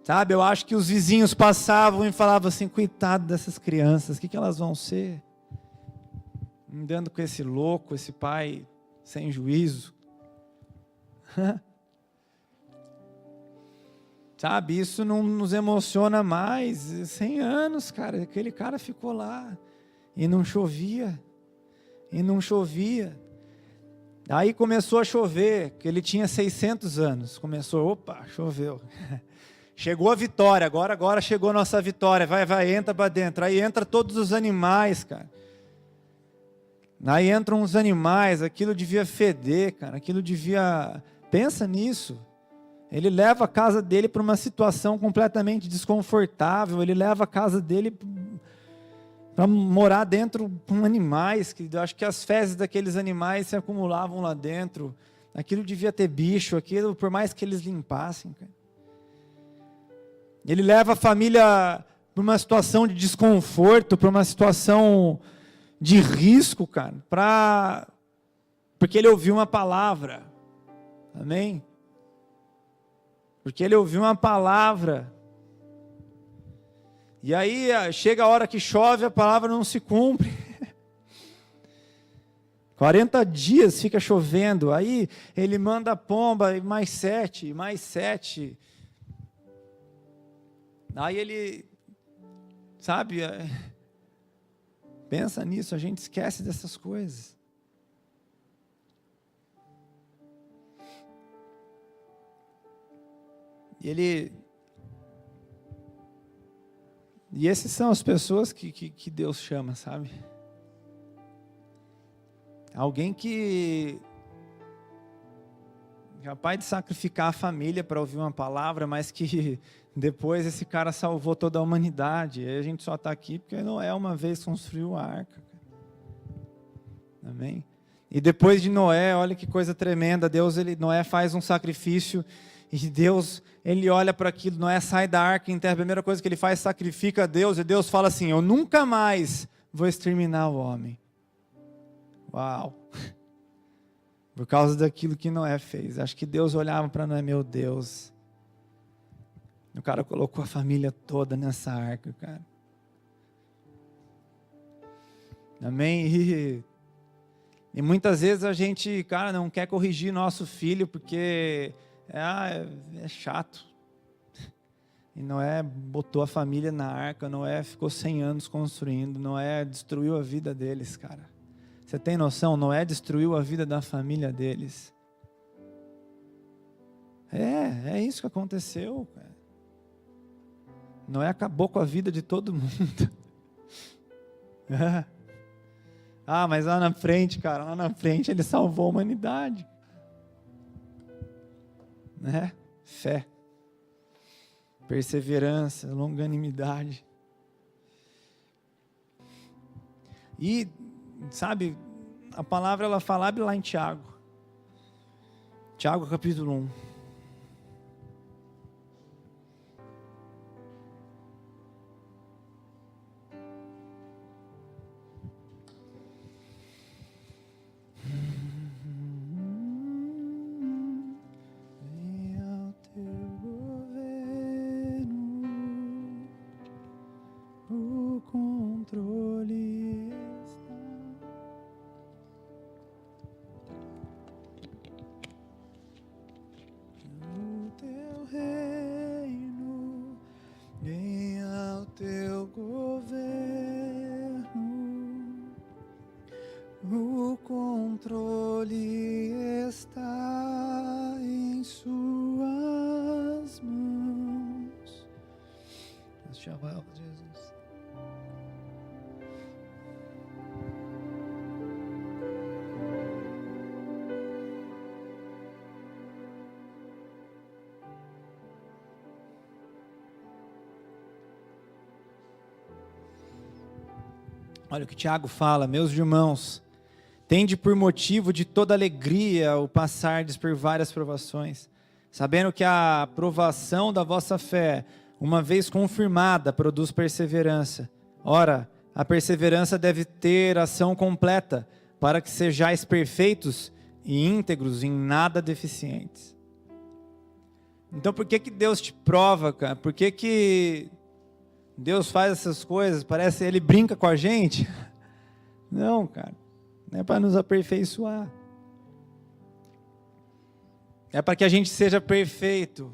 Speaker 1: Sabe, eu acho que os vizinhos passavam e falavam assim, coitado dessas crianças, o que elas vão ser? Andando com esse louco, esse pai sem juízo. Sabe, isso não nos emociona mais. 100 anos, cara, aquele cara ficou lá e não chovia, e não chovia. Aí começou a chover, que ele tinha 600 anos, começou, opa, choveu. Chegou a vitória, agora chegou a nossa vitória, vai, entra para dentro. Aí entra todos os animais, cara. Aí entram os animais, aquilo devia feder, cara, aquilo devia... Pensa nisso. Ele leva a casa dele para uma situação completamente desconfortável, ele leva a casa dele para morar dentro com animais, que eu acho que as fezes daqueles animais se acumulavam lá dentro. Aquilo devia ter bicho, aquilo, por mais que eles limpassem, cara. Ele leva a família para uma situação de desconforto, para uma situação de risco, cara, porque ele ouviu uma palavra. Amém? Porque ele ouviu uma palavra. E aí chega a hora que chove, a palavra não se cumpre. 40 dias fica chovendo. Aí ele manda a pomba, e mais 7, mais 7. Aí ele, sabe, pensa nisso, a gente esquece dessas coisas. E esses são as pessoas que Deus chama, sabe? Alguém que é capaz de sacrificar a família para ouvir uma palavra, mas que depois esse cara salvou toda a humanidade. E a gente só está aqui porque Noé uma vez construiu a arca. Amém? E depois de Noé, olha que coisa tremenda, Noé faz um sacrifício. E Deus, ele olha para aquilo, Noé sai da arca, então a primeira coisa que ele faz, sacrifica a Deus, e Deus fala assim, eu nunca mais vou exterminar o homem. Uau! Por causa daquilo que Noé fez. Acho que Deus olhava para Noé, meu Deus. O cara colocou a família toda nessa arca, cara. Amém? E muitas vezes a gente, cara, não quer corrigir nosso filho, porque... é chato. E Noé botou a família na arca, Noé ficou 100 anos construindo, Noé destruiu a vida deles, cara. Você tem noção? Noé destruiu a vida da família deles. É isso que aconteceu, cara. Noé acabou com a vida de todo mundo. Mas lá na frente, cara, lá na frente ele salvou a humanidade. Né? Fé, perseverança, longanimidade. E, sabe, a palavra ela fala, abre lá em Tiago. Tiago capítulo 1. Jesus. Olha o que Tiago fala, meus irmãos, Tende por motivo de toda alegria o passardes por várias provações, sabendo que a provação da vossa fé, uma vez confirmada, produz perseverança. Ora, a perseverança deve ter ação completa, para que sejais perfeitos e íntegros, em nada deficientes. Então por que Deus te prova, cara? Por que Deus faz essas coisas? Parece que Ele brinca com a gente. Não, cara. Não é para nos aperfeiçoar. É para que a gente seja perfeito.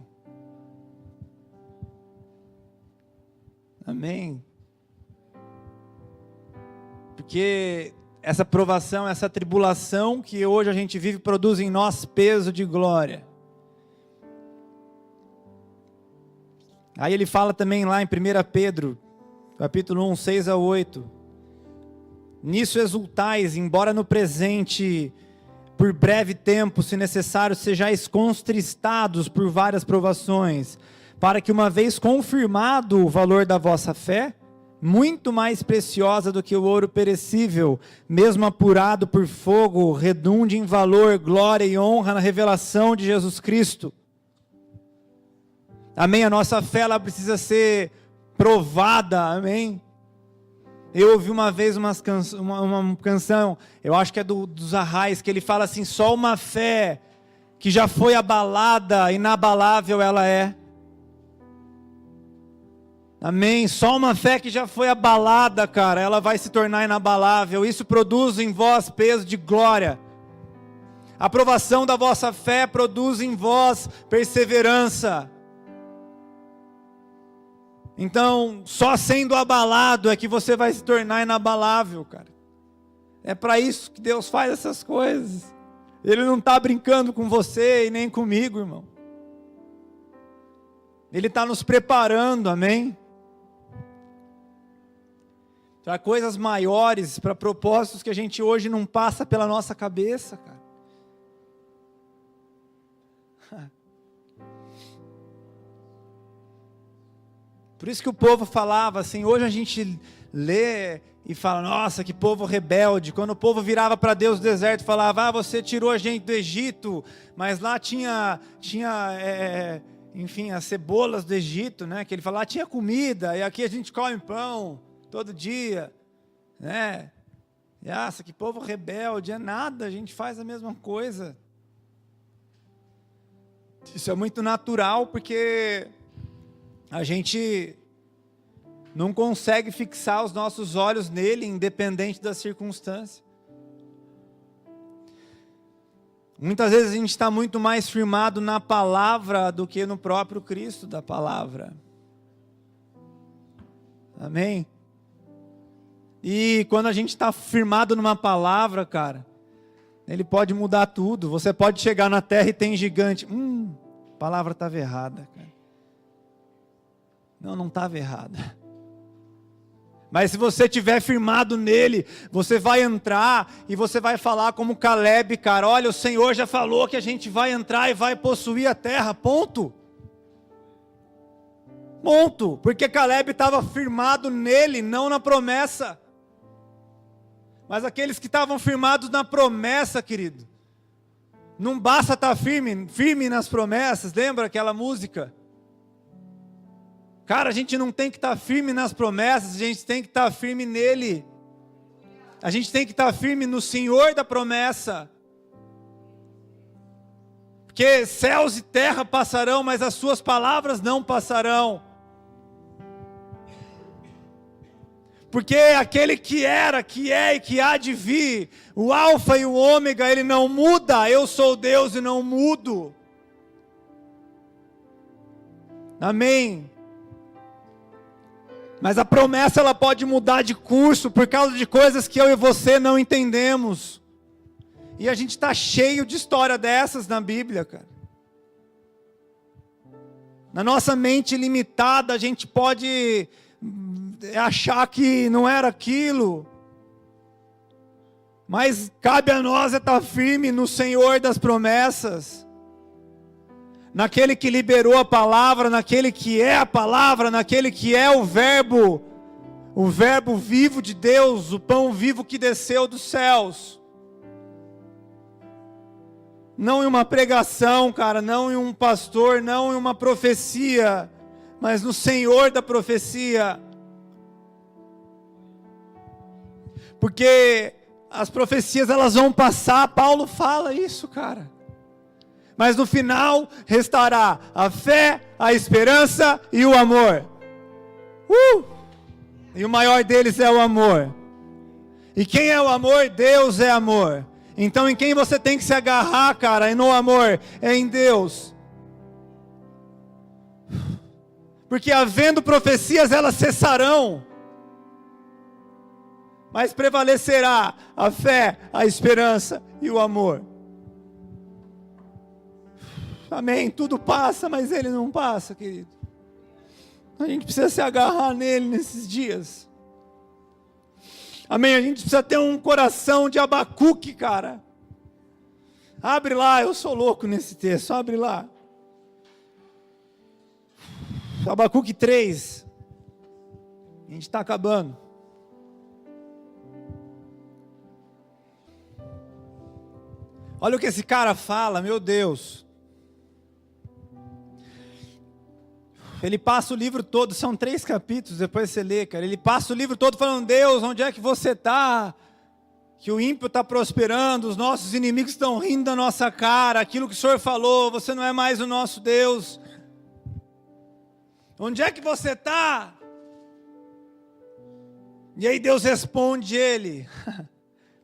Speaker 1: Amém. Porque essa provação, essa tribulação que hoje a gente vive, produz em nós peso de glória. Aí ele fala também lá em 1 Pedro, capítulo 1, 6 a 8. Nisso exultais, embora no presente, por breve tempo, se necessário, sejais contristados por várias provações, para que uma vez confirmado o valor da vossa fé, muito mais preciosa do que o ouro perecível, mesmo apurado por fogo, redunde em valor, glória e honra na revelação de Jesus Cristo. Amém? A nossa fé, ela precisa ser provada, amém? Eu ouvi uma vez uma canção, eu acho que é dos Arrais, que ele fala assim: só uma fé que já foi abalada, inabalável ela é. Amém? Só uma fé que já foi abalada, cara, ela vai se tornar inabalável. Isso produz em vós peso de glória. A aprovação da vossa fé produz em vós perseverança. Então, só sendo abalado é que você vai se tornar inabalável, cara. É para isso que Deus faz essas coisas. Ele não está brincando com você e nem comigo, irmão. Ele está nos preparando, amém? Para coisas maiores, para propósitos que a gente hoje não passa pela nossa cabeça, cara. Por isso que o povo falava assim, hoje a gente lê e fala, nossa, que povo rebelde. Quando o povo virava para Deus do deserto e falava, você tirou a gente do Egito, mas lá tinha enfim, as cebolas do Egito, né? Que ele falava, tinha comida, e aqui a gente come pão todo dia, né? Nossa, que povo rebelde, é nada, a gente faz a mesma coisa. Isso é muito natural, porque a gente não consegue fixar os nossos olhos nele, independente da circunstância. Muitas vezes a gente está muito mais firmado na palavra do que no próprio Cristo da palavra. Amém? E quando a gente está firmado numa palavra, cara, ele pode mudar tudo. Você pode chegar na terra e tem gigante. A palavra estava errada, cara. Não estava errada. Mas se você estiver firmado nele, você vai entrar e você vai falar como Caleb, cara. Olha, o Senhor já falou que a gente vai entrar e vai possuir a terra, ponto. Ponto. Porque Caleb estava firmado nele, não na promessa. Mas aqueles que estavam firmados na promessa, querido, não basta estar firme nas promessas. Lembra aquela música? Cara, a gente não tem que estar firme nas promessas, a gente tem que estar firme nele. A gente tem que estar firme no Senhor da promessa. Porque céus e terra passarão, mas as suas palavras não passarão. Porque aquele que era, que é e que há de vir, o alfa e o ômega, ele não muda. Eu sou Deus e não mudo. Amém. Mas a promessa, ela pode mudar de curso por causa de coisas que eu e você não entendemos. E a gente está cheio de história dessas na Bíblia, cara. Na nossa mente limitada, a gente pode achar que não era aquilo. Mas cabe a nós estar firme no Senhor das promessas. Naquele que liberou a palavra, naquele que é a palavra, naquele que é o verbo vivo de Deus, o pão vivo que desceu dos céus. não em uma pregação, cara, não em um pastor, não em uma profecia, mas no Senhor da profecia. Porque as profecias elas vão passar, Paulo fala isso, cara. Mas no final restará a fé, a esperança e o amor. E o maior deles é o amor. E quem é o amor? Deus é amor. Então em quem você tem que se agarrar, cara, é no amor, é em Deus. Porque havendo profecias, elas cessarão. Mas prevalecerá a fé, a esperança e o amor. Amém? Tudo passa, mas Ele não passa, querido. A gente precisa se agarrar nele nesses dias. Amém? A gente precisa ter um coração de Abacuque, cara. Abre lá, eu sou louco nesse texto, abre lá. Abacuque 3. A gente está acabando. Olha o que esse cara fala, meu Deus. Ele passa o livro todo, são 3 capítulos, depois você lê, cara. Ele passa o livro todo falando, Deus, onde é que você está? Que o ímpio está prosperando, os nossos inimigos estão rindo da nossa cara, aquilo que o Senhor falou, você não é mais o nosso Deus. Onde é que você está? E aí Deus responde ele,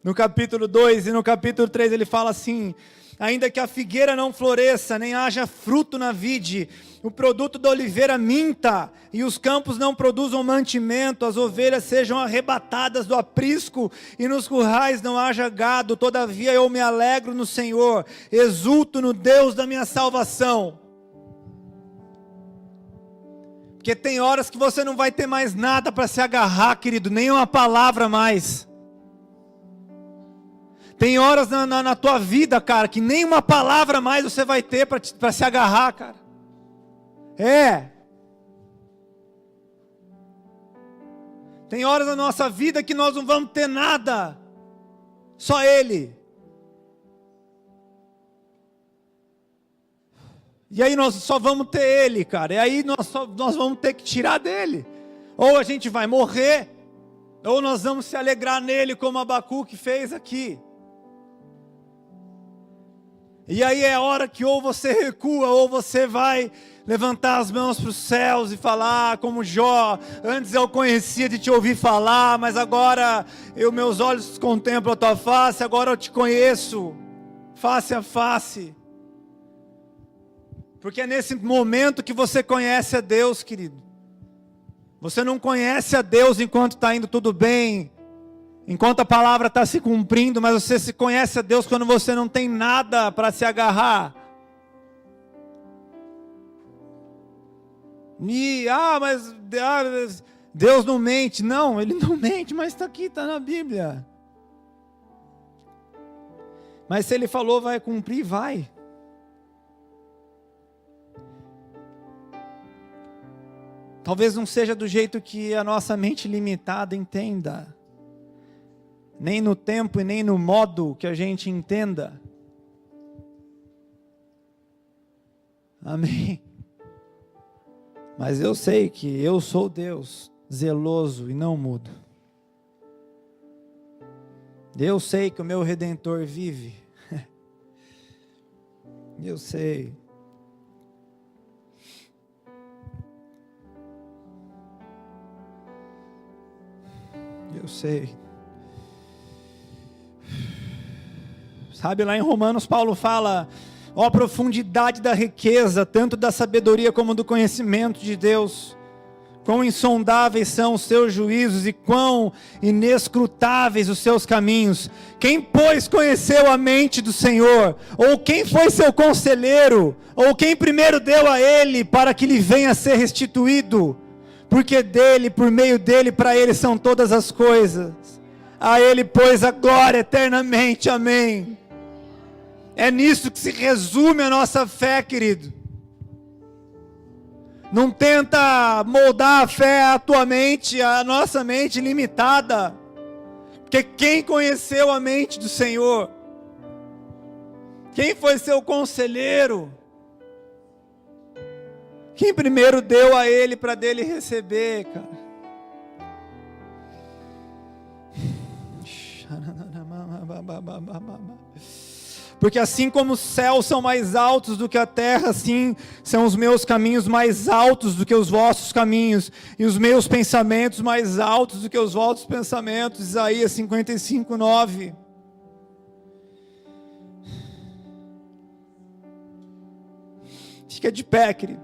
Speaker 1: no capítulo 2 e no capítulo 3 ele fala assim, ainda que a figueira não floresça, nem haja fruto na vide, o produto da oliveira minta, e os campos não produzam mantimento, as ovelhas sejam arrebatadas do aprisco, e nos currais não haja gado, todavia eu me alegro no Senhor, exulto no Deus da minha salvação. Porque tem horas que você não vai ter mais nada para se agarrar, querido, nem uma palavra mais. Tem horas na tua vida, cara, que nem uma palavra mais você vai ter para se agarrar, cara. Tem horas na nossa vida que nós não vamos ter nada. Só Ele. E aí nós só vamos ter Ele, cara. E aí nós vamos ter que tirar dele. Ou a gente vai morrer, ou nós vamos se alegrar nele, como Abacuque fez aqui. E aí é a hora que ou você recua, ou você vai levantar as mãos para os céus e falar como Jó, antes eu conhecia de te ouvir falar, mas agora meus olhos contemplam a tua face, agora eu te conheço, face a face. Porque é nesse momento que você conhece a Deus, querido. Você não conhece a Deus enquanto está indo tudo bem, enquanto a palavra está se cumprindo, mas você se conhece a Deus quando você não tem nada para se agarrar. Mas Deus não mente. Não, Ele não mente, mas está aqui, está na Bíblia. Mas se Ele falou vai cumprir, vai. Talvez não seja do jeito que a nossa mente limitada entenda. Nem no tempo e nem no modo que a gente entenda. Amém. Mas eu sei que eu sou Deus, zeloso e não mudo. Eu sei que o meu Redentor vive. Eu sei. Eu sei. Sabe, lá em Romanos Paulo fala, ó profundidade da riqueza, tanto da sabedoria como do conhecimento de Deus, quão insondáveis são os seus juízos e quão inescrutáveis os seus caminhos. Quem, pois, conheceu a mente do Senhor? Ou quem foi seu conselheiro? Ou quem primeiro deu a ele para que lhe venha a ser restituído? Porque dele, por meio dele, para ele são todas as coisas. A ele, pois, a glória eternamente. Amém. É nisso que se resume a nossa fé, querido. Não tenta moldar a fé à tua mente, à nossa mente limitada. Porque quem conheceu a mente do Senhor? Quem foi seu conselheiro? Quem primeiro deu a ele para dele receber, cara? Porque assim como os céus são mais altos do que a terra, assim são os meus caminhos mais altos do que os vossos caminhos, e os meus pensamentos mais altos do que os vossos pensamentos. Isaías 55:9. Fica de pé, querido.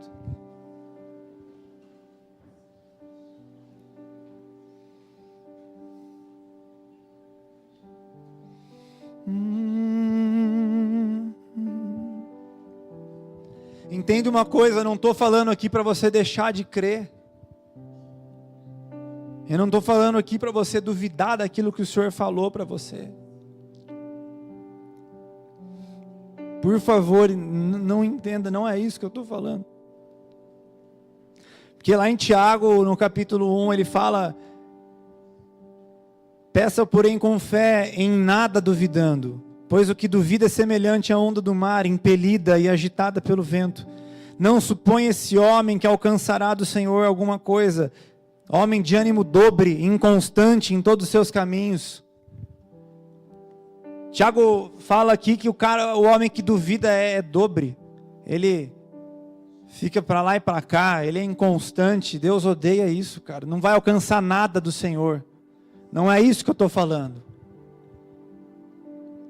Speaker 1: Entenda uma coisa, eu não estou falando aqui para você deixar de crer. Eu não estou falando aqui para você duvidar daquilo que o Senhor falou para você. Por favor, não entenda, não é isso que eu estou falando. Porque lá em Tiago, no capítulo 1, ele fala: peça porém com fé, em nada duvidando. Pois o que duvida é semelhante à onda do mar, impelida e agitada pelo vento. Não suponha esse homem que alcançará do Senhor alguma coisa. Homem de ânimo dobre, inconstante em todos os seus caminhos. Tiago fala aqui que o homem que duvida é dobre. Ele fica para lá e para cá, ele é inconstante. Deus odeia isso, cara. Não vai alcançar nada do Senhor. Não é isso que eu estou falando.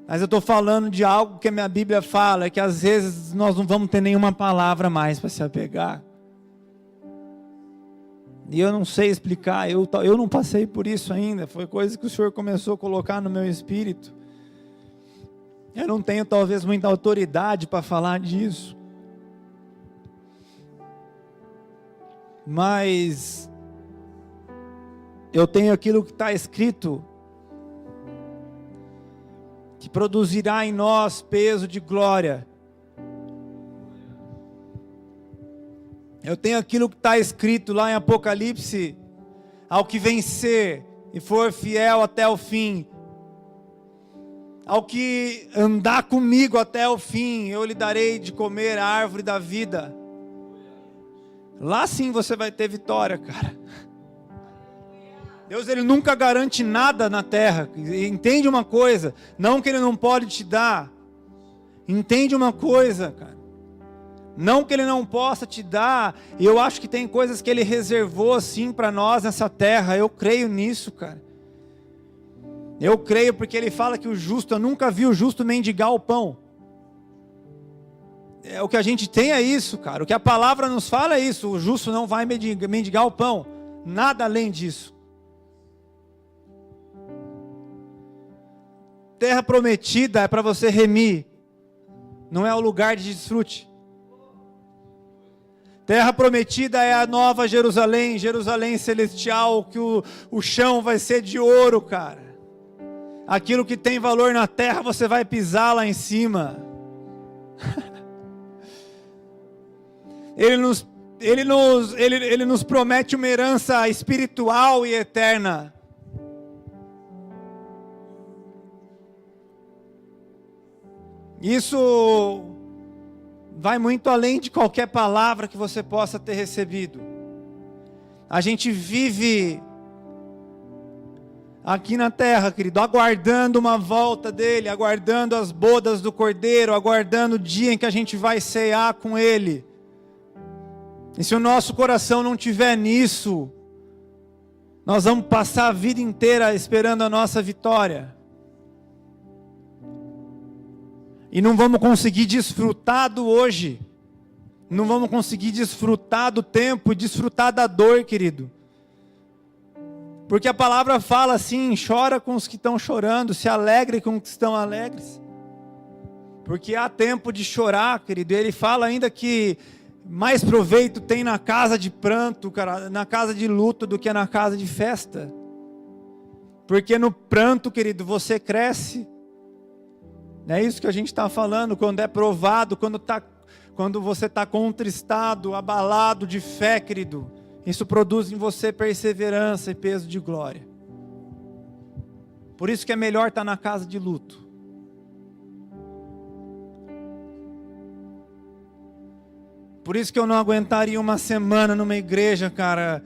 Speaker 1: Mas eu estou falando de algo que a minha Bíblia fala, que às vezes nós não vamos ter nenhuma palavra mais para se apegar. E eu não sei explicar, eu não passei por isso ainda, foi coisa que o Senhor começou a colocar no meu espírito. Eu não tenho talvez muita autoridade para falar disso. Mas eu tenho aquilo que está escrito, que produzirá em nós peso de glória. Eu tenho aquilo que está escrito lá em Apocalipse: ao que vencer e for fiel até o fim, ao que andar comigo até o fim, eu lhe darei de comer a árvore da vida. Lá sim você vai ter vitória, cara. Deus, Ele nunca garante nada na terra. Entende uma coisa? Não que Ele não pode te dar. Entende uma coisa, cara. Não que Ele não possa te dar. E eu acho que tem coisas que Ele reservou assim para nós nessa terra. Eu creio nisso, cara. Eu creio porque Ele fala que o justo, eu nunca vi o justo mendigar o pão. O que a gente tem é isso, cara. O que a palavra nos fala é isso. O justo não vai mendigar o pão. Nada além disso. Terra prometida é para você remir, não é o lugar de desfrute. Terra prometida é a nova Jerusalém, Jerusalém celestial, que o chão vai ser de ouro, cara. Aquilo que tem valor na terra, você vai pisar lá em cima. Ele nos promete uma herança espiritual e eterna. Isso vai muito além de qualquer palavra que você possa ter recebido. A gente vive aqui na terra, querido, aguardando uma volta dele, aguardando as bodas do Cordeiro, aguardando o dia em que a gente vai cear com ele. E se o nosso coração não tiver nisso, nós vamos passar a vida inteira esperando a nossa vitória. E não vamos conseguir desfrutar do hoje. Não vamos conseguir desfrutar do tempo, desfrutar da dor, querido. Porque a palavra fala assim: chora com os que estão chorando, se alegre com os que estão alegres. Porque há tempo de chorar, querido. Ele fala ainda que mais proveito tem na casa de pranto, cara, na casa de luto, do que na casa de festa. Porque no pranto, querido, você cresce. É isso que a gente está falando, quando é provado, quando você está contristado, abalado de fé, querido. Isso produz em você perseverança e peso de glória. Por isso que é melhor estar na casa de luto. Por isso que eu não aguentaria uma semana numa igreja, cara,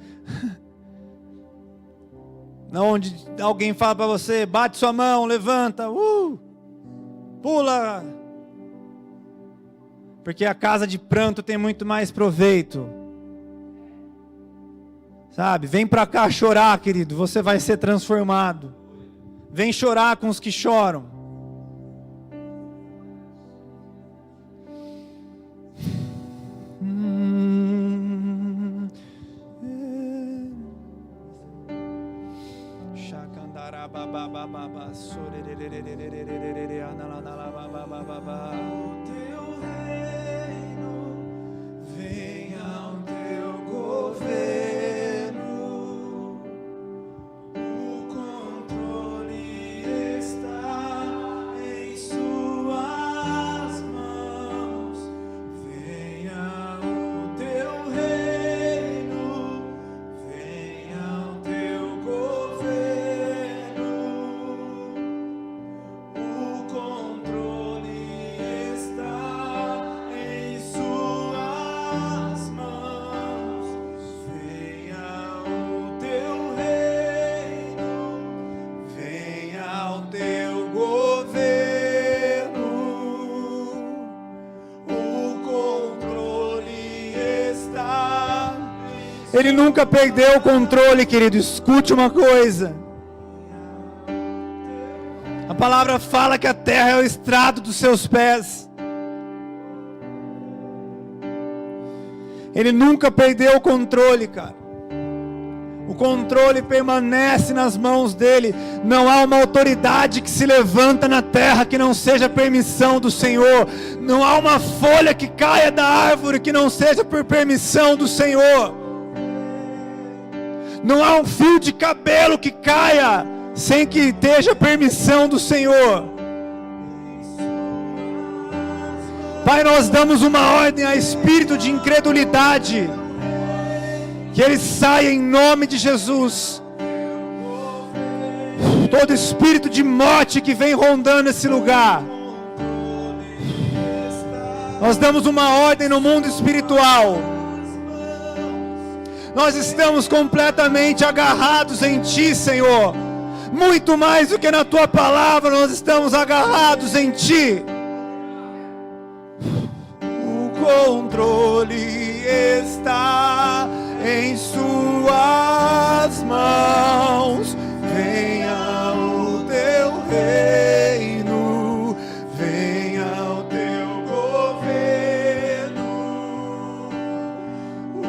Speaker 1: onde alguém fala para você, bate sua mão, levanta, pula, porque a casa de pranto tem muito mais proveito, sabe? Vem para cá chorar, querido, você vai ser transformado. Vem chorar com os que choram. O teu reino, venha o teu governo, o controle está em suas mãos. Venha o teu reino, venha o teu governo, o controle está em suas mãos. Venha o teu reino, venha o teu governo, o controle está. Ele nunca perdeu o controle, querido. Escute uma coisa. A palavra fala que a terra é o estrado dos seus pés. Ele nunca perdeu o controle, cara. O controle permanece nas mãos dele. Não há uma autoridade que se levanta na terra que não seja permissão do Senhor. Não há uma folha que caia da árvore que não seja por permissão do Senhor. Não há um fio de cabelo que caia sem que esteja permissão do Senhor. Pai, nós damos uma ordem a espírito de incredulidade, que ele saia em nome de Jesus. Todo espírito de morte que vem rondando esse lugar, nós damos uma ordem no mundo espiritual. Nós estamos completamente agarrados em Ti, Senhor. Muito mais do que na Tua palavra, nós estamos agarrados em Ti. O controle está em Suas mãos. Venha o Teu reino, venha o Teu governo. O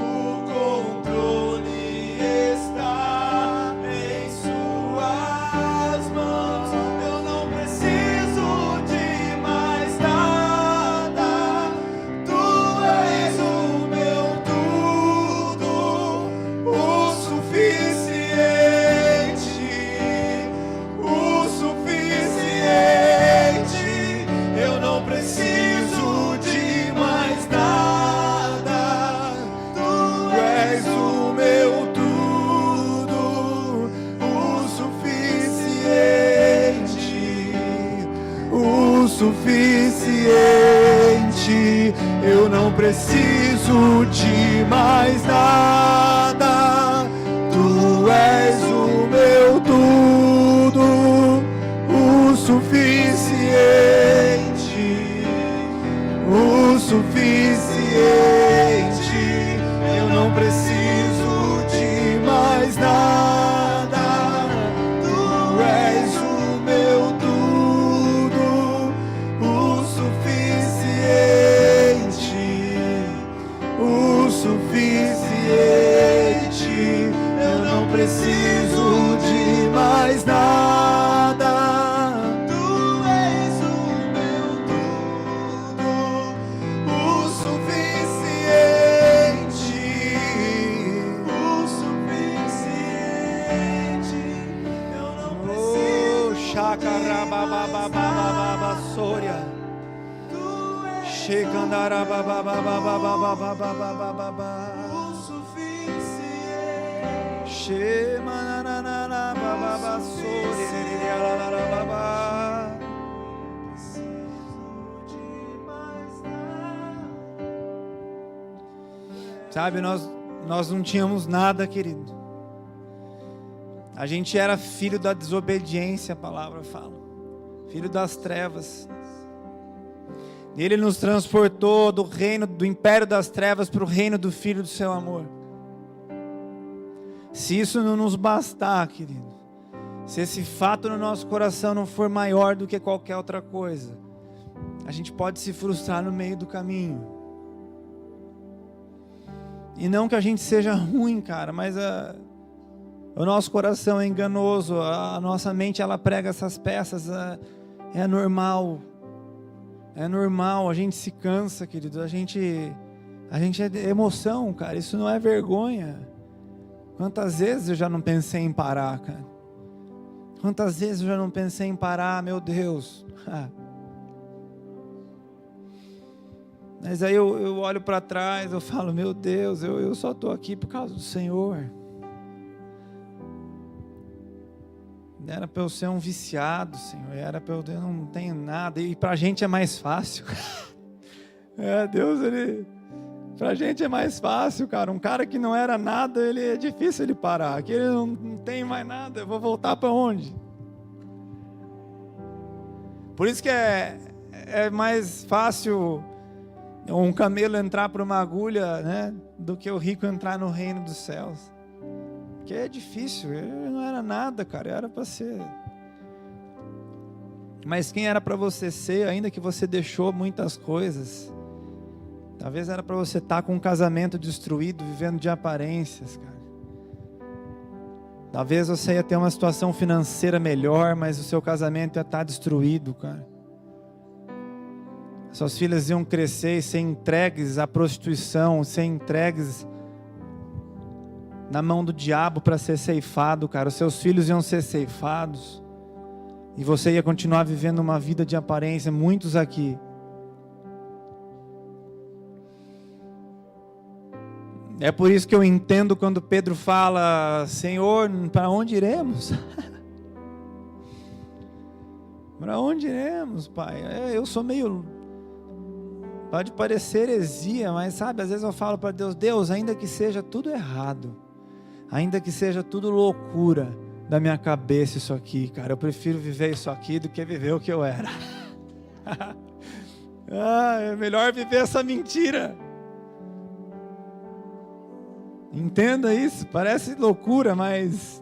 Speaker 1: controle está em Suas mãos. Eu não preciso de mais nada. Tu és o meu tudo, o suficiente, o suficiente. Eu não preciso de mais nada. Tu és o meu tudo, o suficiente, o suficiente. Eu não preciso de mais nada. Tu és o meu tudo, o suficiente, o suficiente. Eu não preciso de mais nada. Tu és o meu tudo, o suficiente, o suficiente. Eu não preciso de mais nada. Tu és o meu tudo, o suficiente, o suficiente. Eu não preciso. Sória. O suficiente. Shemanana baba sória. Preciso de mais nada. Sabe, nós não tínhamos nada, querido. A gente era filho da desobediência, a palavra fala. Filho das trevas. Ele nos transportou do reino, do império das trevas para o reino do Filho do seu amor. Se isso não nos bastar, querido, se esse fato no nosso coração não for maior do que qualquer outra coisa, a gente pode se frustrar no meio do caminho. E não que a gente seja ruim, cara, mas o nosso coração é enganoso, a nossa mente ela prega essas peças, é normal, a gente se cansa, querido, a gente é emoção, cara, isso não é vergonha. Quantas vezes eu já não pensei em parar, cara? Quantas vezes eu já não pensei em parar, meu Deus. Mas aí eu olho para trás, eu falo, meu Deus, eu só estou aqui por causa do Senhor. Era para eu ser um viciado, Senhor, era para eu não tenho nada, e para a gente é mais fácil. Deus, para a gente é mais fácil, cara. Um cara que não era nada, ele é difícil ele parar, que ele não tem mais nada, eu vou voltar para onde? Por isso que é mais fácil um camelo entrar por uma agulha, né, do que o rico entrar no reino dos céus. Porque é difícil, ele não era nada, cara, era para ser. Mas quem era para você ser, ainda que você deixou muitas coisas, talvez era para você estar com um casamento destruído, vivendo de aparências, cara. Talvez você ia ter uma situação financeira melhor, mas o seu casamento ia estar destruído, cara. Suas filhas iam crescer e ser entregues à prostituição, ser entregues na mão do diabo para ser ceifado, cara. Os seus filhos iam ser ceifados e você ia continuar vivendo uma vida de aparência. Muitos aqui. É por isso que eu entendo quando Pedro fala, Senhor, para onde iremos? Para onde iremos, Pai? Eu sou meio... Pode parecer heresia, mas sabe, às vezes eu falo para Deus, Deus, ainda que seja tudo errado, ainda que seja tudo loucura da minha cabeça isso aqui, cara, eu prefiro viver isso aqui do que viver o que eu era. É melhor viver essa mentira. Entenda isso, parece loucura, mas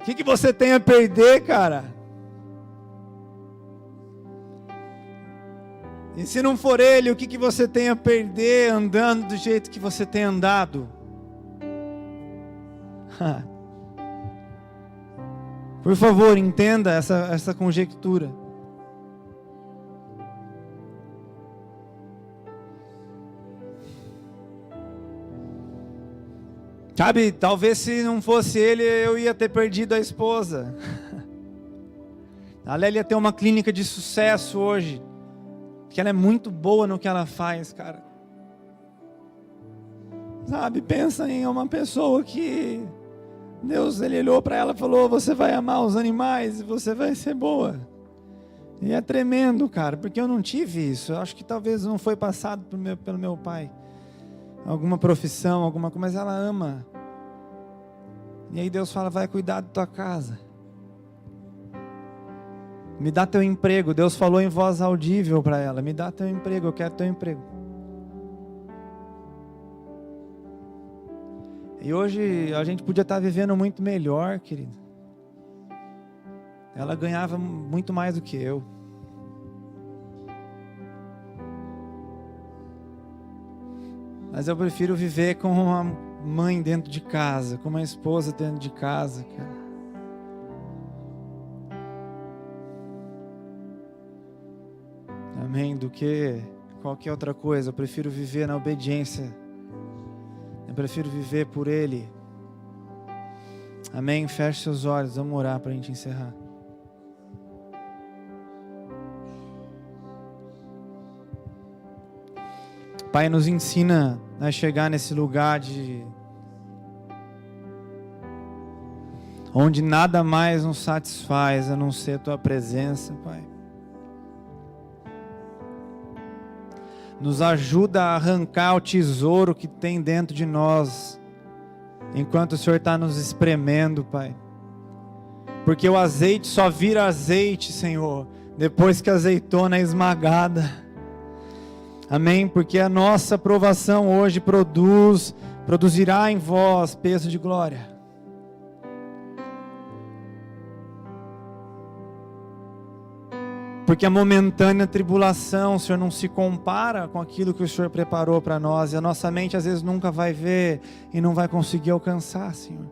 Speaker 1: o que você tem a perder, cara? E se não for Ele, o que você tem a perder andando do jeito que você tem andado? Por favor, entenda essa conjectura. Sabe, talvez se não fosse Ele, eu ia ter perdido a esposa. A Lélia ia ter uma clínica de sucesso hoje. Que ela é muito boa no que ela faz, cara. Sabe, pensa em uma pessoa que Deus, Ele olhou para ela e falou, você vai amar os animais e você vai ser boa. E é tremendo, cara, porque eu não tive isso. Eu acho que talvez não foi passado pelo meu pai. Alguma profissão, alguma coisa, mas ela ama. E aí Deus fala, vai cuidar da tua casa. Me dá teu emprego. Deus falou em voz audível para ela, me dá teu emprego, eu quero teu emprego. E hoje a gente podia estar vivendo muito melhor, querido. Ela ganhava muito mais do que eu. Mas eu prefiro viver com uma mãe dentro de casa, com uma esposa dentro de casa, cara. Amém, do que qualquer outra coisa. Eu prefiro viver na obediência. Eu prefiro viver por Ele. Amém, feche seus olhos, vamos orar para a gente encerrar. Pai, nos ensina a chegar nesse lugar onde nada mais nos satisfaz a não ser a Tua presença, Pai. Nos ajuda a arrancar o tesouro que tem dentro de nós, enquanto o Senhor está nos espremendo, Pai. Porque o azeite só vira azeite, Senhor, depois que a azeitona é esmagada. Amém? Porque a nossa provação hoje produzirá em vós peso de glória. Porque a momentânea tribulação, Senhor, não se compara com aquilo que o Senhor preparou para nós. E a nossa mente às vezes nunca vai ver e não vai conseguir alcançar, Senhor.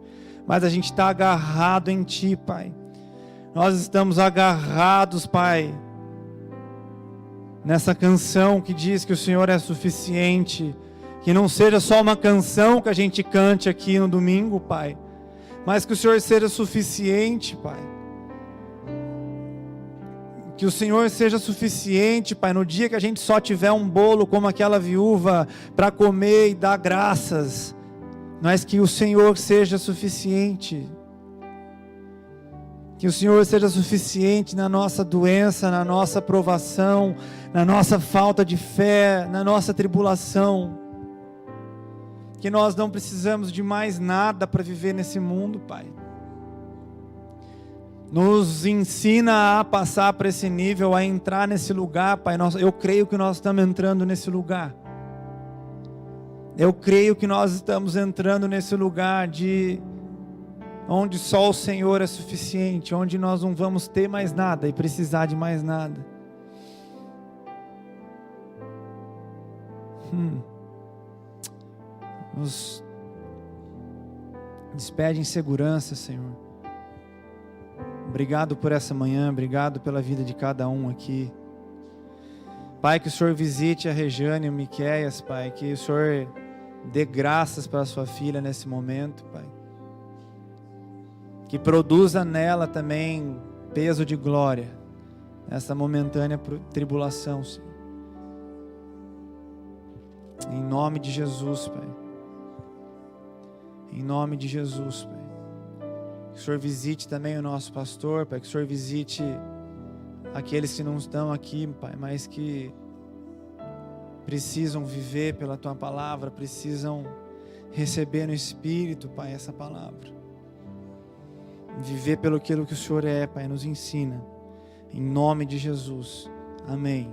Speaker 1: Mas a gente está agarrado em Ti, Pai. Nós estamos agarrados, Pai, nessa canção que diz que o Senhor é suficiente. Que não seja só uma canção que a gente cante aqui no domingo, Pai, mas que o Senhor seja suficiente, Pai. Que o Senhor seja suficiente, Pai, no dia que a gente só tiver um bolo como aquela viúva para comer e dar graças, mas que o Senhor seja suficiente. Que o Senhor seja suficiente na nossa doença, na nossa provação, na nossa falta de fé, na nossa tribulação. Que nós não precisamos de mais nada para viver nesse mundo, Pai. Nos ensina a passar para esse nível, a entrar nesse lugar, Pai. Eu creio que nós estamos entrando nesse lugar. Eu creio que nós estamos entrando nesse lugar onde só o Senhor é suficiente, onde nós não vamos ter mais nada e precisar de mais nada. Nos despede em segurança, Senhor. Obrigado por essa manhã, obrigado pela vida de cada um aqui. Pai, que o Senhor visite a Rejane e o Miqueias, Pai, que o Senhor dê graças para a sua filha nesse momento, Pai. Que produza nela também peso de glória, nessa momentânea tribulação, Senhor. Em nome de Jesus, Pai. Em nome de Jesus, Pai. Que o Senhor visite também o nosso pastor, Pai. Que o Senhor visite aqueles que não estão aqui, Pai, mas que precisam viver pela Tua palavra, precisam receber no Espírito, Pai, essa palavra. Viver pelo aquilo que o Senhor é, Pai, nos ensina. Em nome de Jesus. Amém.